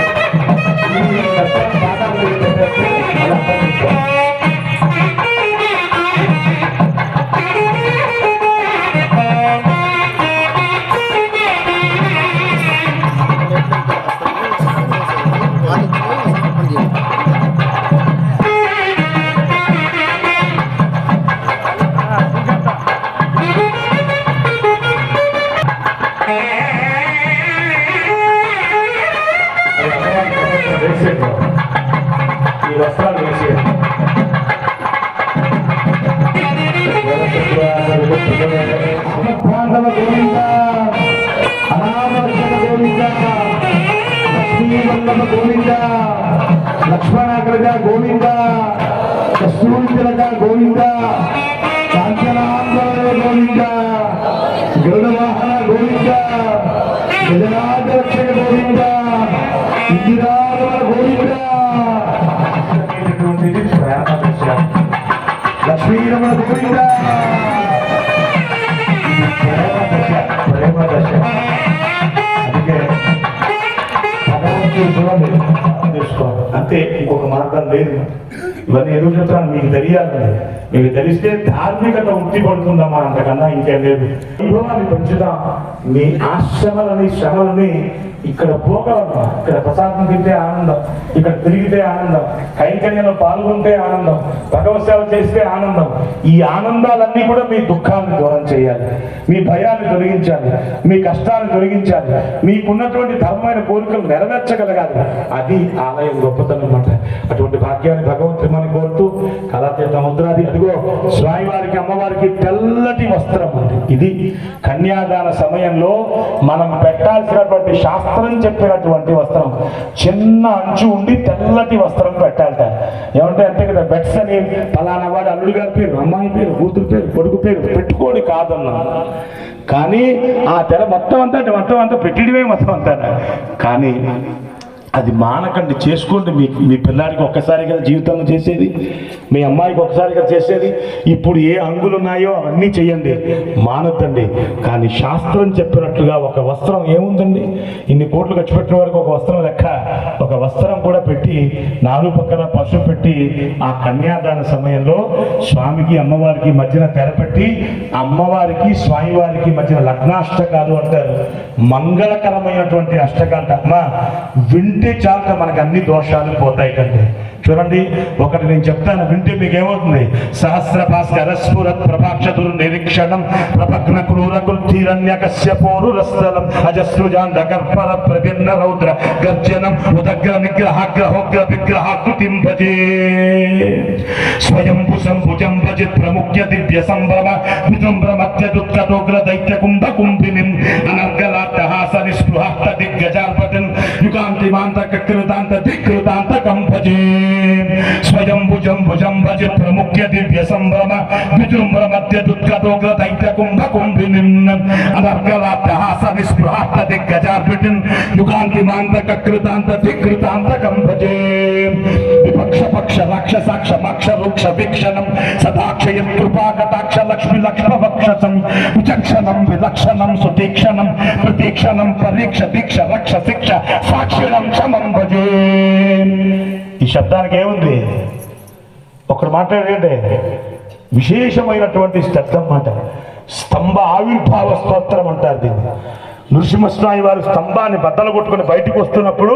ఈ వస్త్రాలు వేసి అమర్భాండవ గోవింద, అనామర్షణ గోవింద, లక్ష్మీవల్లభ గోవింద, లక్ష్మణాగ్రజ తిలక గోవింద కస్తూరి తిలక గోవింద కాంచనాంబర గోవింద గరుడ వాహన గోవింద గజనాథ రక్షక గోవింద ఇందిరావర గోవింద లక్ష్మీరమణ గోవింద ప్రేమ దశ అందుకే భగవంతుడు చూడండి తెలుసుకోవాలి అంతే, ఇంకొక మార్గం లేదు. ఇవన్నీ ఎదురు చెప్తాను, మీకు తెలియాలి. మీకు తెలిస్తే ధార్మికత ఉట్టి పడుతుందమ్మా, అంతకన్నా ఇంకేం లేదు. వైభవాన్ని పెంచుదాం. మీ ఆశ్రమలని శ్రమలని ఇక్కడ పోగలమ్మా. ఇక్కడ ప్రసాదం తింటే ఆనందం, ఇక్కడ తిరిగితే ఆనందం, కైంకర్యంలో పాల్గొంటే ఆనందం, భగవత్ సేవ చేస్తే ఆనందం. ఈ ఆనందాలన్నీ కూడా మీ దుఃఖాన్ని దూరం చేయాలి, మీ భయాన్ని తొలగించాలి, మీ కష్టాన్ని తొలగించాలి, మీకున్నటువంటి ధర్మమైన కోరికలు నెరవేర్చగలగాలి. అది ఆలయం గొప్పతనం అన్నమాట. అటువంటి భాగ్యాన్ని భగవంతుడు మనం కోరుతూ కళాతీర్థ ముద్రాది అదిగో స్వామివారికి అమ్మవారికి తెల్లటి వస్త్రం ఉంది. ఇది కన్యాదాన సమయంలో మనం పెట్టాల్సినటువంటి శాస్త్రం చెప్పినటువంటి వస్త్రం. చిన్న అంచు ఉండి తెల్లటి వస్త్రం పెట్టాలట. ఏమంటే అంతే కదా, బెట్స్ అని పలానా వాడు అల్లుడు గారి పేరు, అమ్మాయి పేరు, కూతురు పేరు, కొడుకు పేరు పెట్టుకోడు కాదన్నా. కానీ ఆ తెర మొత్తం అంతా పెట్టడమే మొత్తం అంతా. కానీ అది మానకండి, చేసుకోండి. మీ పిల్లాడికి ఒక్కసారి కదా జీవితంలో చేసేది, మీ అమ్మాయికి ఒక్కసారి కదా చేసేది. ఇప్పుడు ఏ అంగులు ఉన్నాయో అవన్నీ చెయ్యండి, మానొద్దండి. కానీ శాస్త్రం చెప్పినట్లుగా ఒక వస్త్రం ఏముందండి, ఇన్ని కోట్లు ఖర్చు పెట్టిన వరకు ఒక వస్త్రం లెక్క. ఒక వస్త్రం కూడా పెట్టి నాలుగు పక్కల పసుపు పెట్టి ఆ కన్యాదాన సమయంలో స్వామికి అమ్మవారికి మధ్యన తెరపెట్టి అమ్మవారికి స్వామివారికి మధ్యన లగ్నాష్టకాలు అంటారు, మంగళకరమైనటువంటి అష్టకాలు. అమ్మా వింటే చాలక మనకు అన్ని దోషాలు పోతాయి కంటే. చూడండి, ఒకటి నేను చెప్తాను, వింటే మీకు ఏమవుతుంది. సహస్ర భాస్కర స్ఫురత్ ప్రభాక్షతుర్ నిరీక్షణం ప్రభగ్న క్రూర కుల్తీరణ్య కశ్యపోరు రస్థలం అజస్రుజాండ కర్పర ప్రభిన్న రౌద్ర గర్జనం ఉదగ్ర నిగ్రహాగ్రహోగ్ర విగ్రహాకృతిం భజే స్వయంభు సంభుజం భజిత్ ప్రముఖ్య దివ్య సంభ్రమ విజృంభ్రమత్యదుత్కటోగ్ర దైత్య కుంభ కుంభినిం అనర్గలాట్టహాస నిస్పృహాత్త దిగ్గజార్పటన్ యుగాంతిమాంత కృతాంత దిక్కృతాంత కంభజే స్వయంభుజం భుజం భజిత్ ప్రముఖ్య దివ్య సంభ్రమ విజృంభ్రమత్యదుత్కటోగ్ర దైత్య కుంభ కుంభినిం అనర్గలాట్టహాస నిస్పృహాత్త దిగ్గజార్పటన్ యుగాంతిమాంత కృతాంత దిక్కృతాంత కంభజే విపక్ష పక్ష రాక్షసాక్ష మక్ష వృక్ష వీక్షణం సదాక్షయ కృపా కటాక్ష లక్ష్మి లక్ష్మ వక్షసం విచక్షణం విలక్షణం సుతీక్షణం ప్రతీక్షణం పరీక్ష దీక్ష రక్ష శిక్ష సాక్షిణం క్షమం భజే. ఈ శబ్దానికి ఏముంది, ఒకరు మాట్లాడేంటే విశేషమైనటువంటి శబ్దం మాట. స్తంభ ఆవిర్భావ స్తోత్రం అంటారు దీన్ని. నృసింహస్వామి వారి స్తంభాన్ని బద్దలు కొట్టుకుని బయటకు వస్తున్నప్పుడు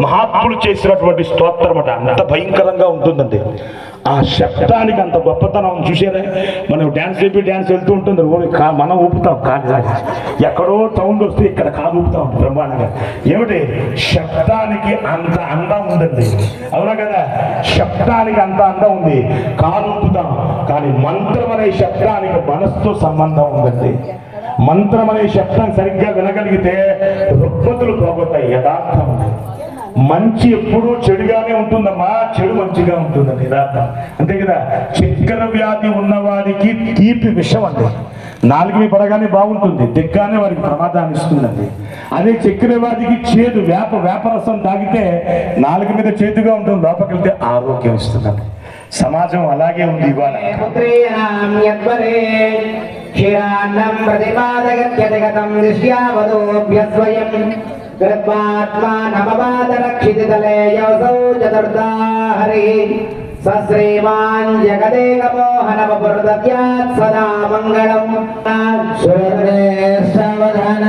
మహాత్ములు చేసినటువంటి స్తోత్రం అట. అంత భయంకరంగా ఉంటుందండి. ఆ శబ్దానికి అంత గొప్పతనం చూసారా. మనం డ్యాన్స్ వెళ్తూ ఉంటుంది, మనం ఊపుతాం కాదు, ఎక్కడో సౌండ్ వస్తే ఇక్కడ కాదు ఊపుతాం బ్రహ్మాండంగా. ఏమిటి శబ్దానికి అంత అందం ఉందండి, అవునా కదా. శబ్దానికి అంత అందం ఉంది, కాలు ఊపుతాం. కానీ మంత్రం అనే శబ్దానికి మనసుతో సంబంధం ఉందండి. మంత్రం అనే శబ్దం సరిగ్గా వినగలిగితే రుగ్మతులు పోగొట్టాయి. యథార్థం మంచి ఎప్పుడూ చెడుగానే ఉంటుందమ్మా, చెడు మంచిగా ఉంటుందండి, యథార్థం అంతే కదా. చక్కెర వ్యాధి ఉన్నవాడికి తీపి విషం అండి, నాలుగు పడగానే బాగుంటుంది, దిగ్గానే వారికి ప్రమాదాన్ని ఇస్తుందండి. అదే చక్కెర వ్యాధికి చేదు వేపరసం తాగితే నాలుగు మీద చేదుగా ఉంటుంది, లోపలికి వెళ్తే ఆరోగ్యం ఇస్తుందండి. సమాజం అలాగే ఉంది ఇవాళ. క్షీరాన్నం ప్రతిపాదగత్యగతం దృశ్యావదోభ్యస్వయం గృత్వాత్మానమవాదరక్షితితలే యోసౌ చతుర్థా హరి సశ్రీమాన్ జగదేకమోహనవపుర్దద్యాత్ సదా మంగళం. సావధాన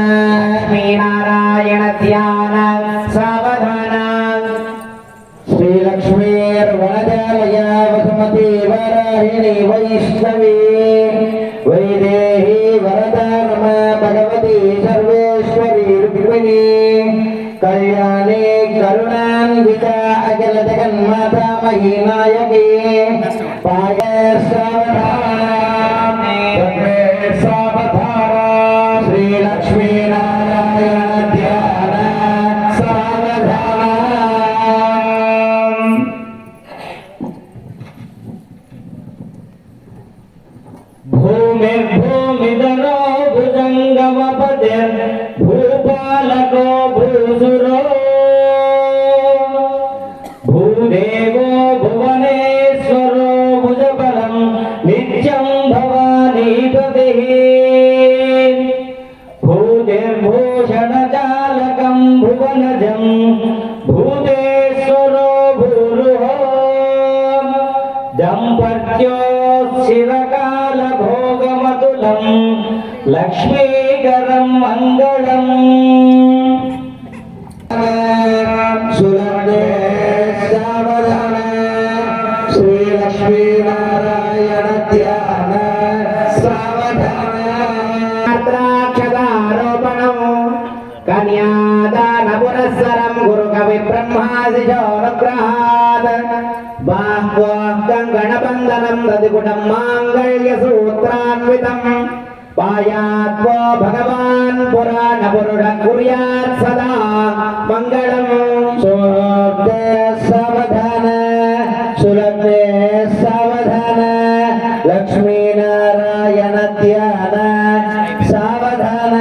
శ్రీనారాయణ ధ్యాన సావధాన శ్రీలక్ష్మీర్వనజాలయ వసుమతి వరాహిణి వైష్ణవీ వైదేహి వరదా నమ భగవతి సర్వేశ్వరి రుక్మిణీ కళ్యాణి కరుణాన్విత అఖిల జగన్మాతా మహీనాయకి పాయ సావధాన శ్రీలక్ష్మీ నారాయణ ధ్యాన సావధాన. భూదేవో భువనేశ్వరో భుజబలం నిత్యం భవానీపతి భూతిర్భూషణజాలకం భువనజం భూతేశ్వరో భూరుః దంపత్యోచ్చిరకాల భోగమతులం లక్ష్మీకరం మంగళం సులభే సావధాన శ్రీ లక్ష్మీనారాయణ ధ్యాన సావధాన ద్రాక్షదారోపణం కన్యాదాన పురస్సరం గురు కవి బ్రహ్మాదిశోనుగ్రహాత్ బాహ్వకంగణబంధనం దదికుటం మాంగళ్య సూత్రాన్వితం పాయాత్వో భగవాన్ పురాణ పురుడ కుర్యాత్ సదా మంగళం సులభే సావధాన సులభే సావధాన లక్ష్మీనారాయణ ధ్యాన సావధాన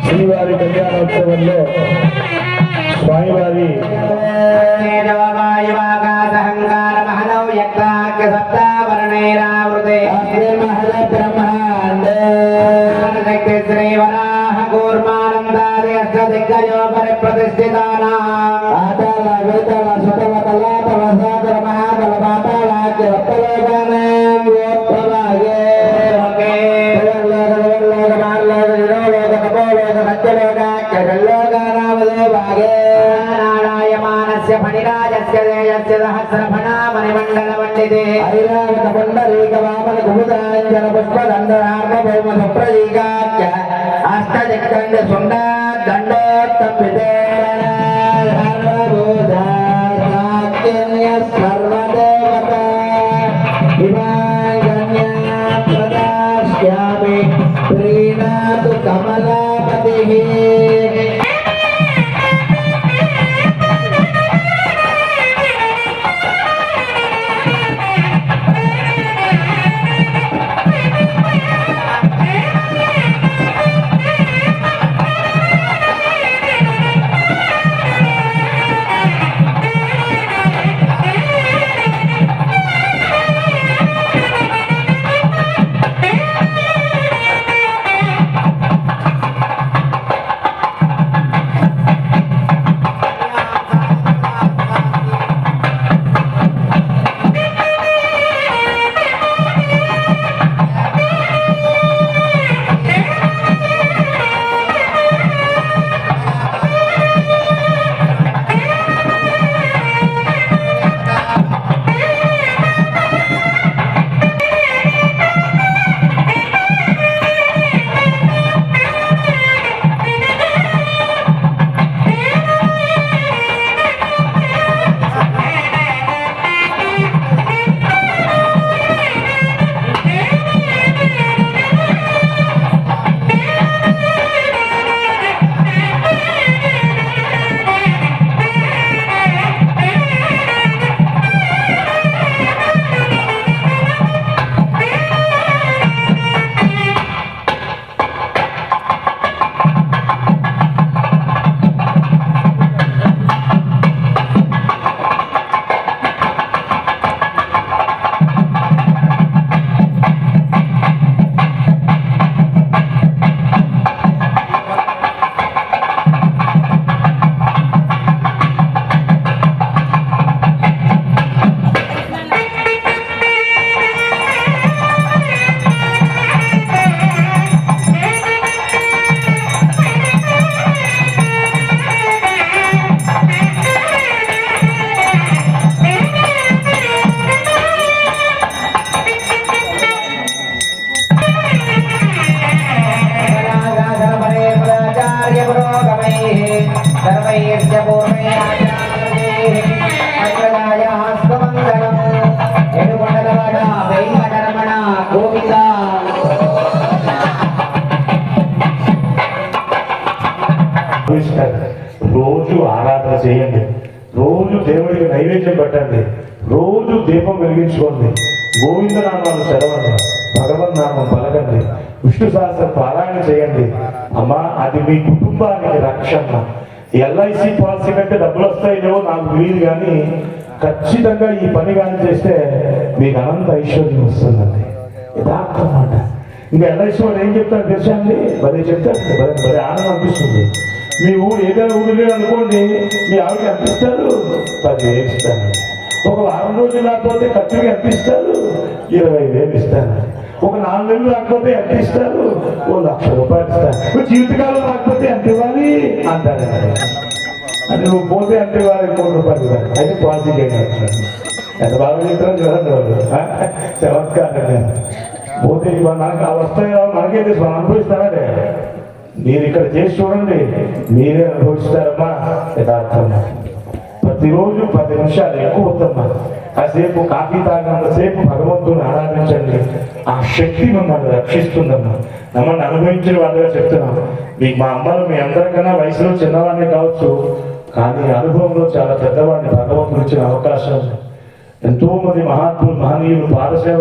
శ్రీవారి కళ్యాణోత్సవం దిక్పాలాది అష్టదిగ్గజో పరిప్రతిష్ఠితానాం ఆతల వేతల సుతల తలాతల సాగర మహాబల పాతాళాఖ్య వత్తలోకానాం యోత్తలాగే ఓకే లోక మాలోక నిరోలోక తపోలోక సత్యలోకాఖ్య జల్లోకానామదే భాగే నారాయమానస్య ఫణిరాజస్య దేయస్య సహస్రఫణామణిమండల పండితే ఐరావత పుండరీక వామన కుముదాంజన పుష్పదండరార్మ భౌమ సుప్రదీకాఖ్య అష్టదిక్కండ సుండ దండోత్తమితే సర్వదేవత హిమాగన్య ప్రదాస్యామి ప్రీణాతు కమలాపతి రోజు ఆరాధన చేయండి, రోజు దేవుడికి నైవేద్యం పెట్టండి, రోజు దీపం వెలిగించుకోండి, గోవిందనామాలు చదవండి, భగవన్నామం పలకండి, విష్ణు సహస్రం పారాయణ చేయండి. అమ్మా అది మీ కుటుంబానికి రక్షణ. ఎల్ఐసి పాలసీ కంటే డబ్బులు వస్తాయో నాకు తెలియదు, కానీ ఖచ్చితంగా ఈ పని కానీ చేస్తే మీకు అనంత ఐశ్వర్యం వస్తుందండి. యథార్థం మాట. ఇంకా ఎల్ఐసి వాడు ఏం చెప్తారు తెలుసా అండి? మరి చెప్తారు, మరి ఆనందం అనిపిస్తుంది. మీ ఊరు ఏదైనా ఊరు లేదు అనుకోండి, మీ ఆవిడకి అనిపిస్తారు 10,000 ఇస్తాను. ఒక వారం రోజులు రాకపోతే ఖర్చుకి ఎంత ఇస్తారు? 20,000 ఇస్తాను. ఒక 4 నెలలు రాకపోతే ఎంత ఇస్తారు? 1,00,000 రూపాయలు ఇస్తాను. జీవితకాలం రాకపోతే ఎంత ఇవ్వాలి అంటారు. అది నువ్వు పోతే అంటే ఇవ్వాలి 1 కోటి రూపాయలు ఇవ్వాలి. అయితే పాలసీ చేయండి. ఎంత బాగా చెప్తారని చూడండి వాళ్ళు. చమత్కారం. పోతే మనకు అవి వస్తాయో మనకే తెలుసు, మనం అనుభవిస్తానంటే. మీరు ఇక్కడ చేసి చూడండి, మీరే అనుభవిస్తారమ్మా. యథార్థమ్మా ప్రతిరోజు 10 నిమిషాలు ఎక్కువ వద్దమ్మా. కాసేపు కాఫీ తాగినంతసేపు భగవంతుని ఆరాధించండి. ఆ శక్తి మిమ్మల్ని రక్షిస్తుందమ్మా. మమ్మల్ని అనుభవించిన వాళ్ళగా చెప్తున్నాం. మీకు మా అమ్మలు మీ అందరికన్నా వయసులో చిన్నవాడిని కావచ్చు, కానీ అనుభవంలో చాలా పెద్దవాడిని భగవంతుడు ఇచ్చిన అవకాశం. ఎంతో మంది మహాత్ములు మహనీయులు పాదసేవ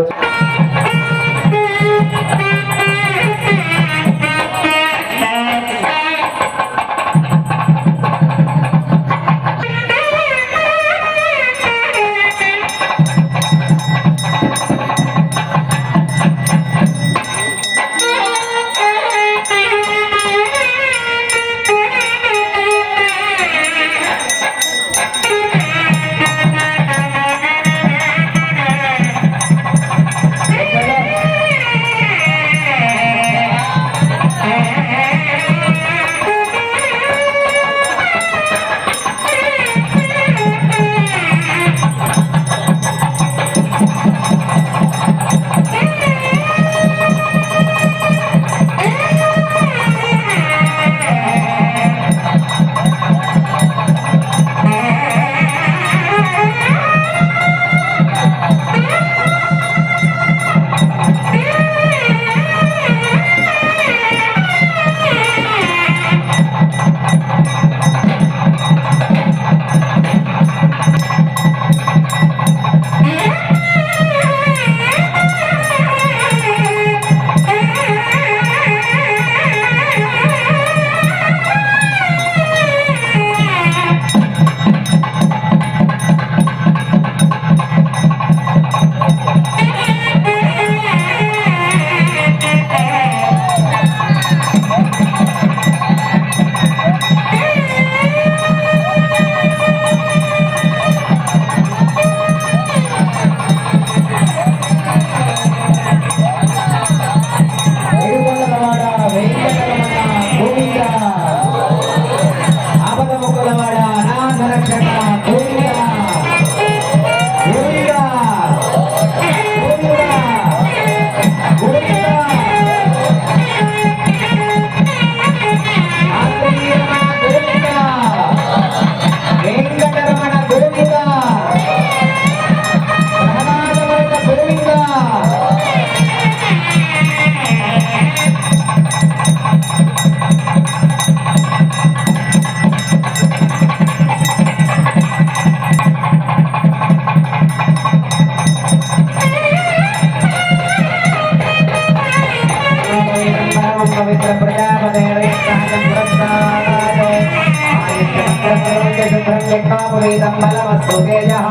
पुनीतं बलमस्तु तेजः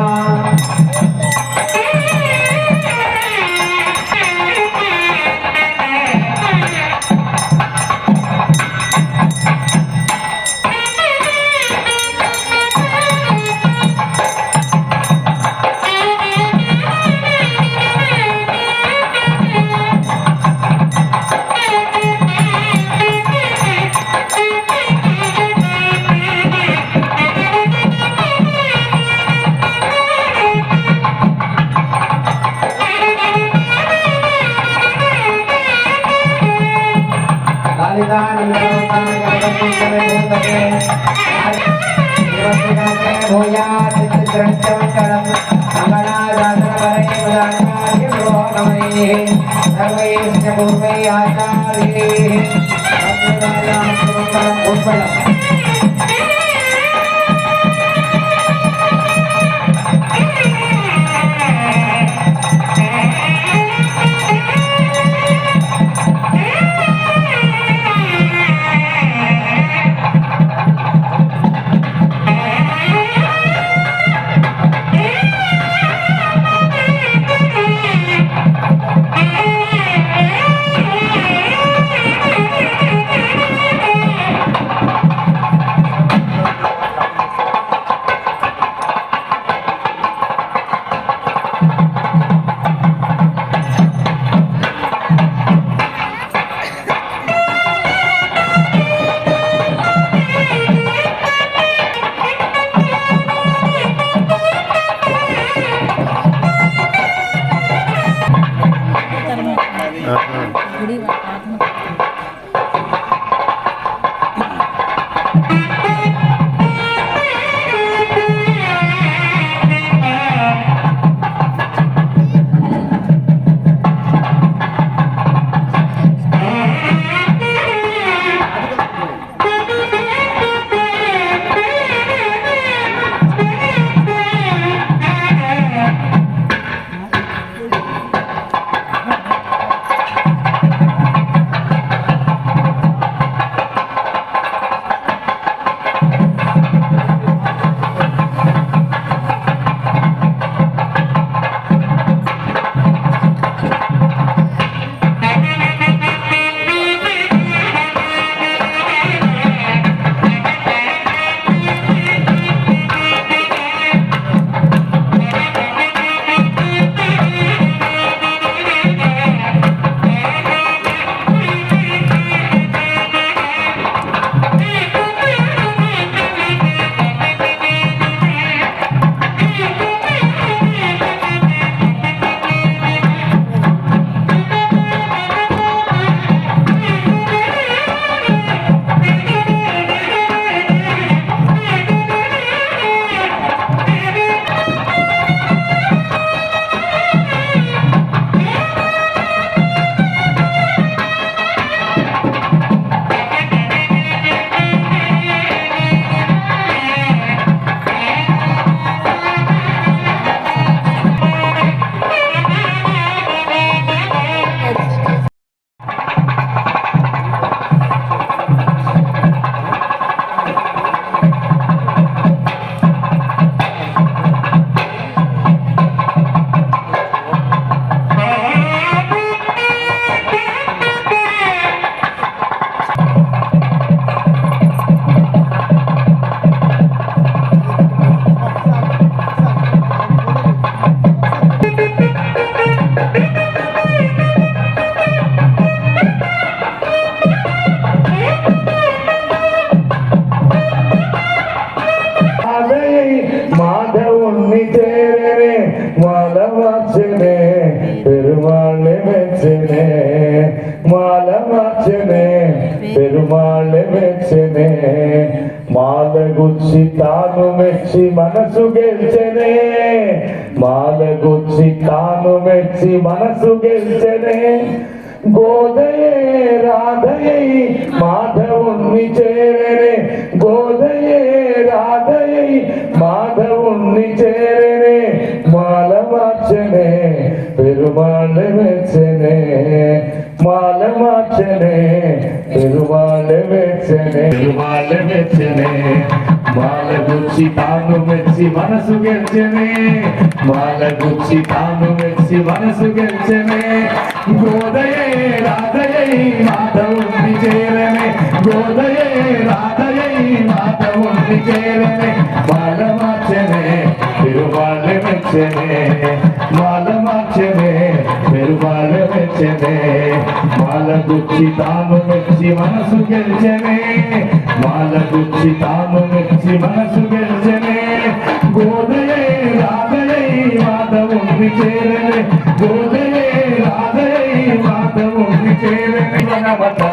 పెరుమాళ్ మెచ్చనే మాలగుచ్చి తాను మెచ్చి మనసు గెలిచెనే మాలగుచ్చి తాను మెచ్చి మనసు గెలిచెనే గోదయే రాధయే మాధవుణ్ణి చేరనే గోదయే రాధయే మాధవుణ్ణి చేరనే మాల మార్చనే పెరుమాళ్ మెచ్చనే మాల మార్చనే పెరుమాళ్ మెచ్చనే పెరుమాళ్ మెచ్చనే మెచ్చనే మాల గుచ్చి తాను మెచ్చి మనసు గెలిచనే మాల గుచ్చి తాను మెచ్చి మనసు గెలిచనే గోదయే రాధయై మాధవుని చేరనే గోదయే రాధయై మాధవుని చేరనే మాల మార్చనే పెరుమాళ్ళ మెచ్చనే మాల మార్చనే పెరుమాళ్ళ మెచ్చనే మాల గుచ్చి తాను మెచ్చి మనసు గెలిచనే మాల గుచ్చి తాను మెచ్చి మనసు గెలిచనే గోదయే రాధయై మాధవుని చేరనే గోదయే రాధయై మాధవుని చేరనే వనమట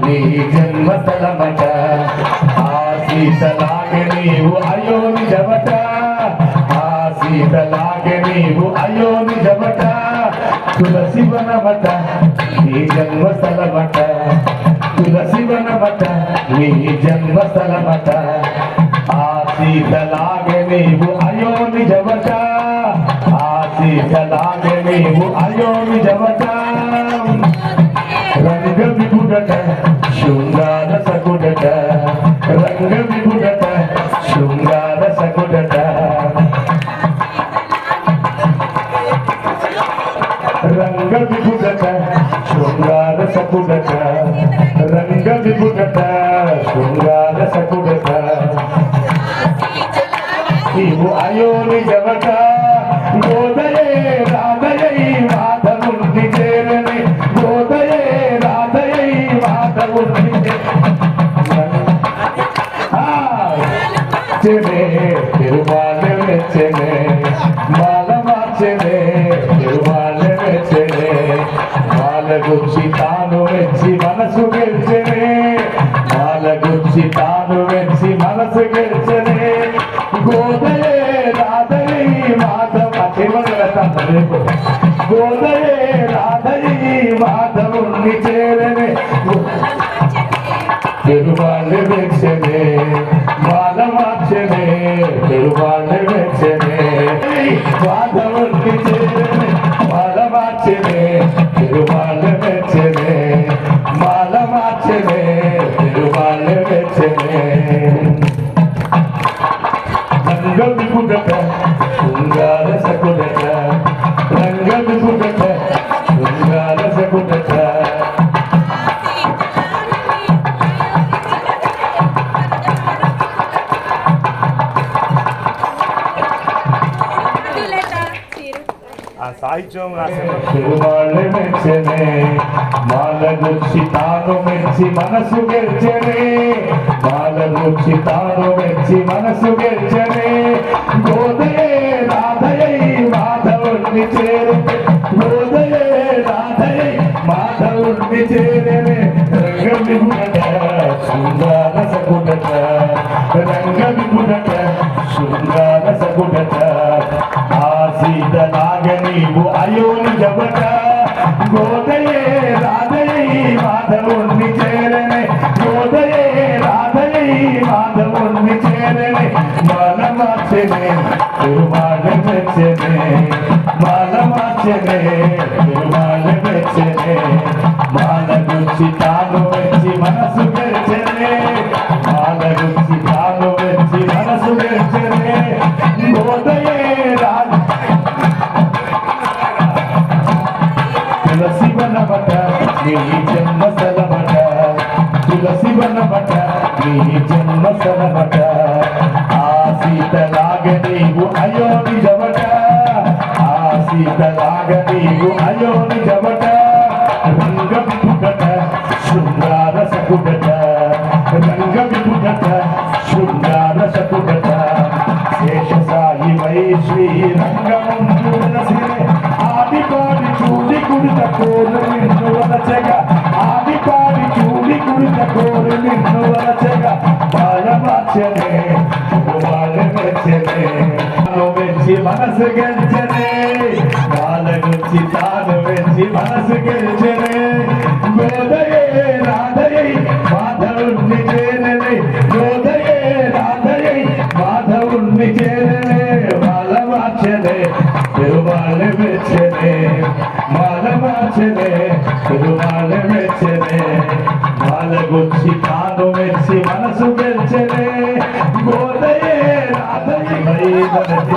నీ జన్మస్థలమట ఆ సీతలాగే నీవు అయో నిజమట ఆ సీతలాగే నీవు అయో నిజమట తులసి వనమట నీ జన్మస్థలమట తులసి వనమట నీ జన్మస్థలమట ఆ సీతలాగే నీవు అయో నిజమట ఆ సీతలాగే నీవు అయో నిజమట రంగ విభుడట శృంగార సకుడట రంగ విభుడట శృంగార సకుడట రంగ విభుడట శృంగార సకుడట రంగ విభుడట శృంగార సకుడట నీవు అయో నిజమట గోదయే రాధయై మాధవుని చేరనే గోదయే రాధయై మాధవుని చెనే తిరుమాల మెచ్చనే మాల మార్చనే తిరుమాల మెచ్చనే మాల గుచ్చి తాను మెచ్చి మనసు గెలిచనే మాల గుచ్చి తాను మెచ్చి మనసు గెలిచనే గోదయే రాధయై మాధవ గోదయే రాధయై మాధవుని చేరనే పెరుమాళ్ళ మెచ్చనే మాల మార్చనే పెరుమాళ్ళ మెచ్చనే మాధవుని చేరనే మాల మార్చనే పెరుమాళ్ళ మెచ్చనే మాల మార్చనే పెరుమాళ్ళ మెచ్చనే రంగ విభుడట శృంగార సకుడట రంగ విభుడట శృంగార సకుడట సాహిత్యం పెరుమాళ్ళ మెచ్చనే మాల గుచ్చి తాను మెచ్చి మనసు గెలిచనే మాల గుచ్చి తాను మెచ్చి మనసు గెలిచనే గోదయే రాధయై మాధవుని చేరనే గోదయే రాధయై మాధవుని చేరనే రంగ విభుడట శృంగార సకుడట రంగ విభుడట శృంగార సకుడట ఆ సీతలాగ నీవు అయో నిజమట గోదయే రాధయై మాధవుని చేరనే గోదయే రాధయై మాధవుని చేరనే మాల మార్చనే పెరుమాళ్ళ మెచ్చనే మాల మార్చనే పెరుమాళ్ళ మెచ్చనే మాల గుచ్చి తాను మెచ్చి మనసు గెలిచనే మాల గుచ్చి తాను మెచ్చి మనసు గెలిచనే గోదయే రాధ తులసి వనమట నీ జన్మస్థలమట తులసి వనమట నీ జన్మస్థలమట ఆ సీతలాగ నీవు అయో నిజమట ఆ సీతలాగ నీవు అయో నిజమట రంగ విభుడట శృంగార సకుడట రంగ విభుడట శృంగార సకుడట శేషసాయి వై శ్రీరంగముందురసిరే ఆదిపాడి చూడి కుడిత కోరు నిన్ను వలచగా ఆదిపాడి చూడి కుడిత కోరు నిన్ను వలచగా బాల మార్చనే బాల మెచ్చనే మెచ్చి మనసు గెలిచనే బాల గుచ్చి తాను మెచ్చి మనసు గెలిచనే గోదయే రాధయై మాధవుని చేరనే గోదయే రాధయై మాధవుని చేరనే మాల మార్చనే పెరుమాళ్ళ మెచ్చనే మాల మార్చనే పెరుమాళ్ళ మెచ్చనే మాల గుచ్చి తాను మెచ్చి మనసు గెలిచనే అందరూ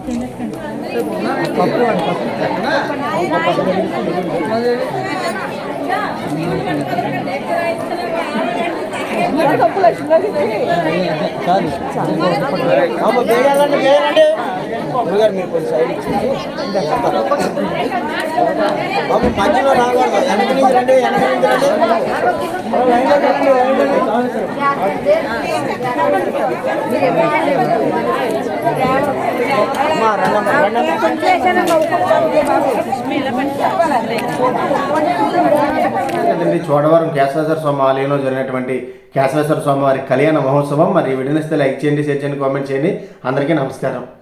తినకండి మధ్యలో రాకూడదు, వెనక నుంచి రండి, వెనక నుంచి కదండి చోడవరం కేశవేశ్వర స్వామి ఆలయంలో జరిగినటువంటి కేశవేశ్వర స్వామి వారి కళ్యాణ మహోత్సవం. మరి వీడియోని ఇస్తే లైక్ చేయండి, షేర్ చేయండి, కామెంట్ చేయండి. అందరికీ నమస్కారం.